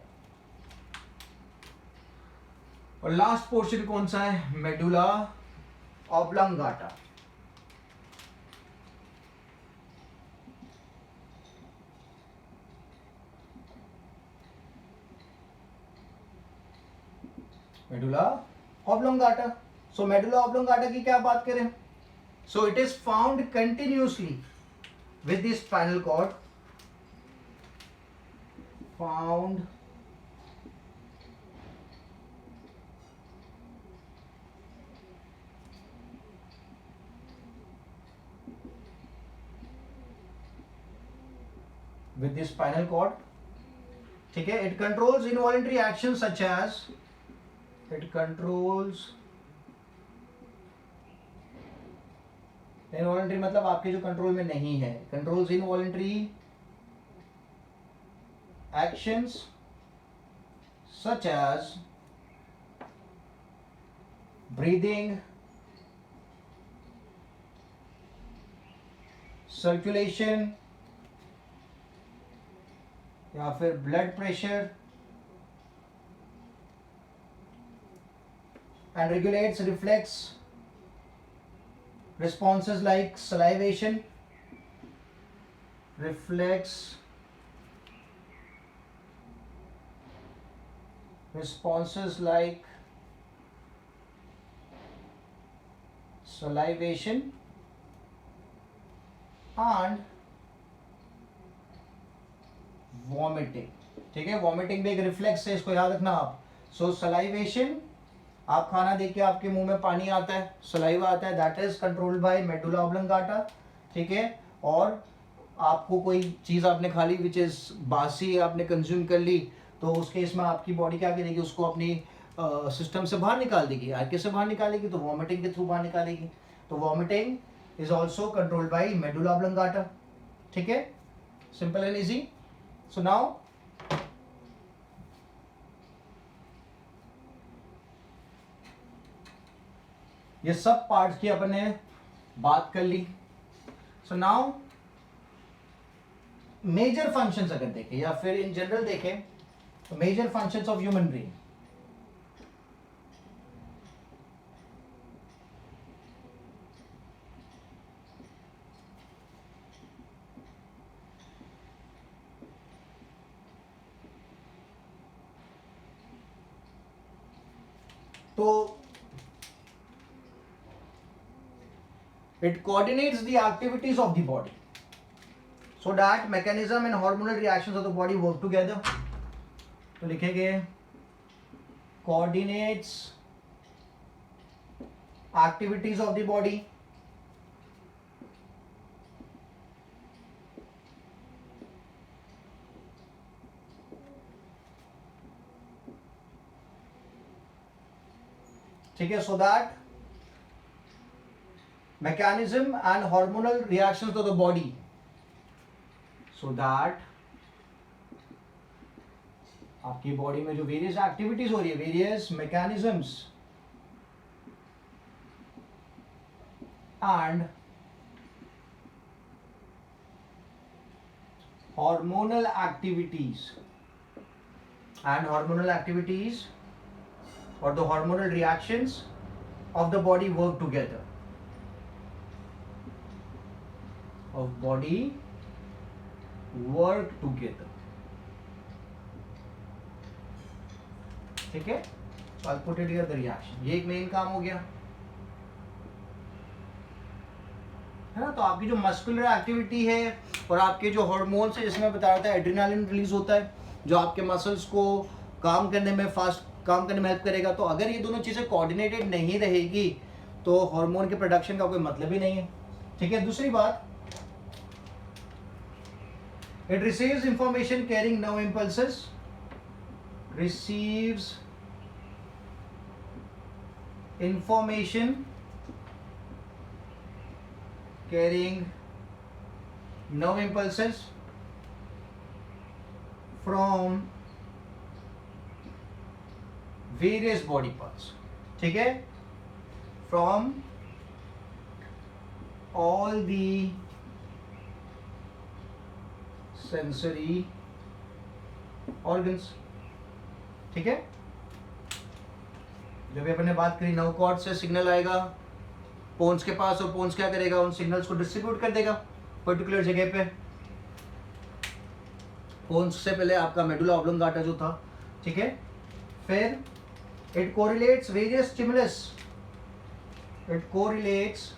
और लास्ट पोर्शन कौन सा है, medulla oblongata. Medulla oblongata. So medulla oblongata की क्या बात करें, so it is found continuously with the spinal cord, found with the spinal cord, ठीक है. It controls involuntary actions such as, it controls involuntary मतलब आपके जो कंट्रोल में नहीं है, controls involuntary actions such as breathing, circulation या फिर blood pressure, and regulates reflex responses like salivation, reflex responses like salivation and vomiting, ठीक है. वॉमिटिंग भी एक रिफ्लेक्स है, इसको याद रखना आप. सो सलाइवेशन, आप खाना देख के आपके मुंह में पानी आता है, सलाइवा आता है, that is controlled by medulla oblongata, ठीक है. और आपको कोई चीज़ आपने खा ली विच इज़ बासी आपने कंज्यूम कर ली, तो उस केस में आपकी बॉडी क्या करेगी, उसको अपनी सिस्टम से बाहर निकाल देगी। कैसे बाहर निकालेगी, तो वॉमिटिंग के थ्रू बाहर निकालेगी। तो vomiting is also controlled by medulla oblongata. ठीक है, simple and easy. So now ये सब पार्ट्स की अपन ने बात कर ली। सो नाउ मेजर फंक्शंस अगर देखें या फिर इन जनरल देखें तो major functions of human brain. तो it coordinates the activities of the body so that mechanism and hormonal reactions of the body work together. तो लिखेंगे coordinates activities of the body ठीक है, so that mechanism and hormonal reactions of the body so that आपकी body में जो various activities हो रही है, various mechanisms and hormonal activities or the hormonal reactions of the body work together. ठीक है, so I'll put it here the reaction. ये एक मेन काम हो गया है ना। तो आपकी जो मस्कुलर एक्टिविटी है और आपके जो हार्मोन्स है, जिसमें बता रहा था एड्रेनालिन रिलीज होता है जो आपके मसल्स को काम करने में फास्ट काम करने में हेल्प करेगा। तो अगर ये दोनों चीज़ें कोऑर्डिनेटेड नहीं रहेगी तो हार्मोन के प्रोडक्शन का कोई मतलब ही नहीं है। ठीक है, दूसरी बात, it receives information carrying nerve impulses, receives information carrying nerve impulses from various body parts. ठीक है, from all the sensory organs. ठीक है, जब अपन ने बात करी नर्व कॉर्ड से सिग्नल आएगा पोन्स के पास और पोन्स क्या करेगा, उन सिग्नल्स को डिस्ट्रीब्यूट कर देगा पर्टिकुलर जगह पे। पोन्स से पहले आपका मेडुला ऑब्लंगाटा जो था। ठीक है, फिर it correlates various stimulus, it correlates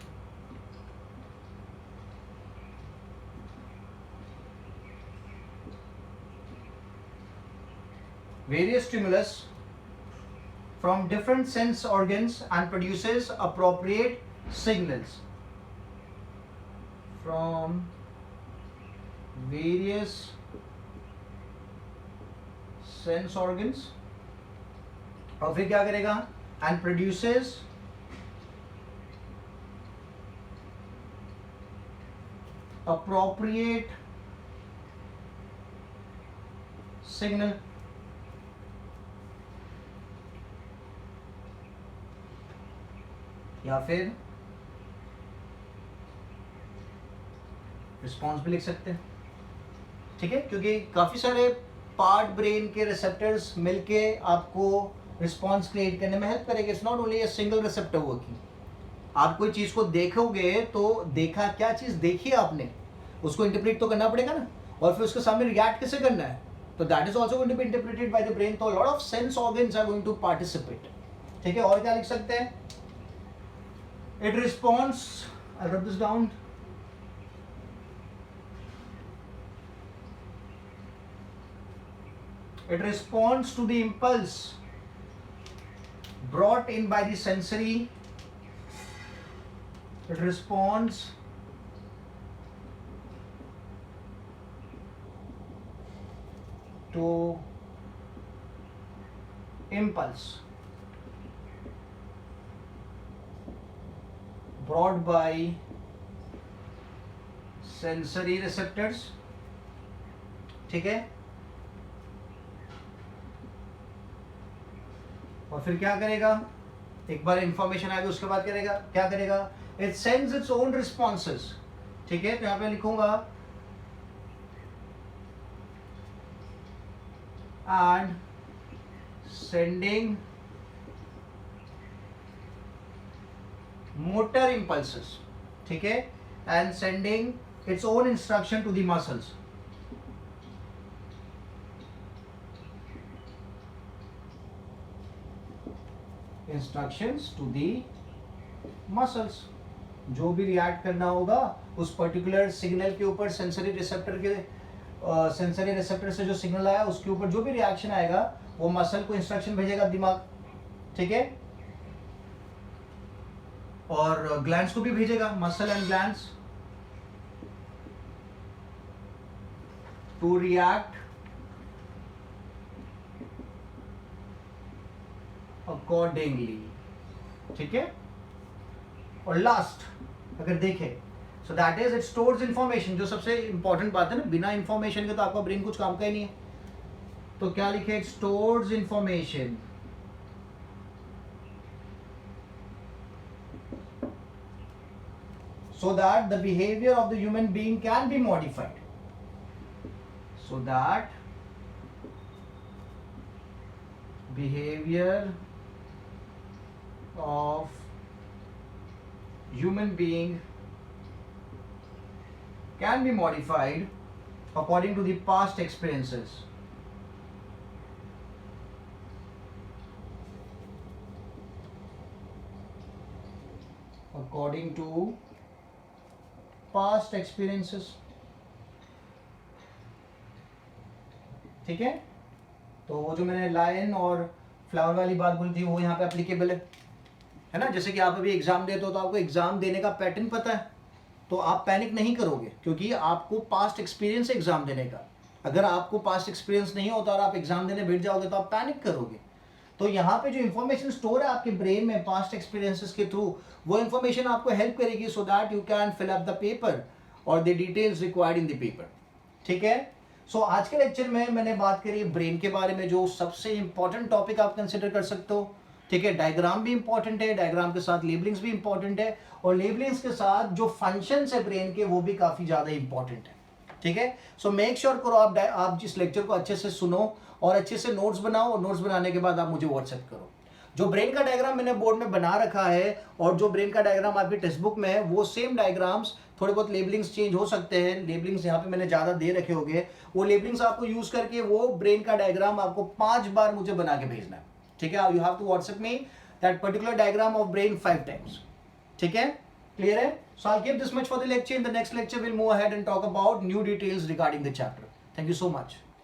various stimulus from different sense organs and produces appropriate signals from various sense organs और फिर क्या करेगा, and produces appropriate signal। या फिर रिस्पॉन्स भी लिख सकते हैं। ठीक है, क्योंकि काफ़ी सारे पार्ट ब्रेन के रिसेप्टर्स मिलके आपको रिस्पॉन्स क्रिएट करने में हेल्प करेंगे। It's not only a single receptor working. आप कोई चीज़ को देखोगे तो देखा, क्या चीज़ देखी आपने, उसको इंटरप्रेट तो करना पड़ेगा ना, और फिर उसके सामने रिएक्ट कैसे करना है, तो that is also going to be interpreted by the brain. तो lot of sense organs are going to participate. ठीक है, और क्या लिख सकते हैं, it responds, I wrote this down, it responds to the impulse brought in by the sensory, it responds to impulse brought by sensory receptors, ठीक है। और फिर क्या करेगा, एक बार इंफॉर्मेशन आएगी उसके बाद करेगा क्या करेगा, it sends its own responses, ठीक है। तो यहां पे लिखूंगा एंड सेंडिंग मोटर इंपल्सेस, ठीक है, and sending its own instruction to the muscles. Instructions to the muscles, जो भी रिएक्ट करना होगा उस पर्टिकुलर सिग्नल के ऊपर, सेंसरी रिसेप्टर से जो सिग्नल आया उसके ऊपर जो भी रिएक्शन आएगा वो मसल को इंस्ट्रक्शन भेजेगा दिमाग, ठीक है। और ग्लैंड्स को भी भेजेगा, muscle and glands to react accordingly, ठीक है। और लास्ट अगर देखें, so that is it stores information, जो सबसे इंपॉर्टेंट बात है ना, बिना इंफॉर्मेशन के तो आपका ब्रेन कुछ काम का ही नहीं है। तो क्या लिखे, it stores information so that the behavior of the human being can be modified, so that behavior of human being can be modified according to the past experiences, according to past experiences, ठीक है। तो वो जो मैंने lion और flower वाली बात बोली थी वो यहाँ पे एप्लीकेबल है ना। जैसे कि आप अभी एग्जाम देते हो तो आपको एग्जाम देने का पैटर्न पता है, तो आप पैनिक नहीं करोगे क्योंकि आपको पास्ट एक्सपीरियंस है एग्जाम देने का। अगर आपको पास्ट एक्सपीरियंस नहीं होता और आप एग्जाम देने बैठ जाओगे तो आप पैनिक करोगे। तो यहाँ पे जो इन्फॉर्मेशन स्टोर है आपके ब्रेन में पास्ट एक्सपीरियंसेस के थ्रू, वो इन्फॉर्मेशन आपको हेल्प करेगी so that you can fill up the paper और the details required in the paper, ठीक है। सो आज के लेक्चर में मैंने बात करी ब्रेन के बारे में, जो सबसे इंपॉर्टेंट टॉपिक आप कंसिडर कर सकते हो, ठीक है। डायग्राम भी इंपॉर्टेंट है, डायग्राम के साथ लेबलिंग्स भी इंपॉर्टेंट है, और लेबलिंग्स के साथ जो फंक्शंस है ब्रेन के वो भी काफी ज्यादा इंपॉर्टेंट है, ठीक है। सो मेक श्योर करो आप जिस लेक्चर को अच्छे से सुनो और अच्छे से नोट्स बनाओ, और नोट्स बनाने के बाद आप मुझे व्हाट्सएप करो। जो ब्रेन का डायग्राम मैंने बोर्ड में बना रखा है और जो ब्रेन का डायग्राम आपकी टेक्स्ट बुक में है वो सेम डायग्राम्स, थोड़े बहुत लेबलिंग्स चेंज हो सकते हैं, लेबलिंग्स यहाँ पे मैंने ज़्यादा दे रखे होंगे, वो लेबलिंग्स आपको यूज करके वो ब्रेन का डायग्राम आपको 5 बार मुझे बना के भेजना है, ठीक है। You have to WhatsApp me that particular diagram of brain 5 times, ठीक है। क्लियर है? So I keep this much for the lecture. In the next lecture will move ahead and talk about new details regarding the chapter. Thank you so much.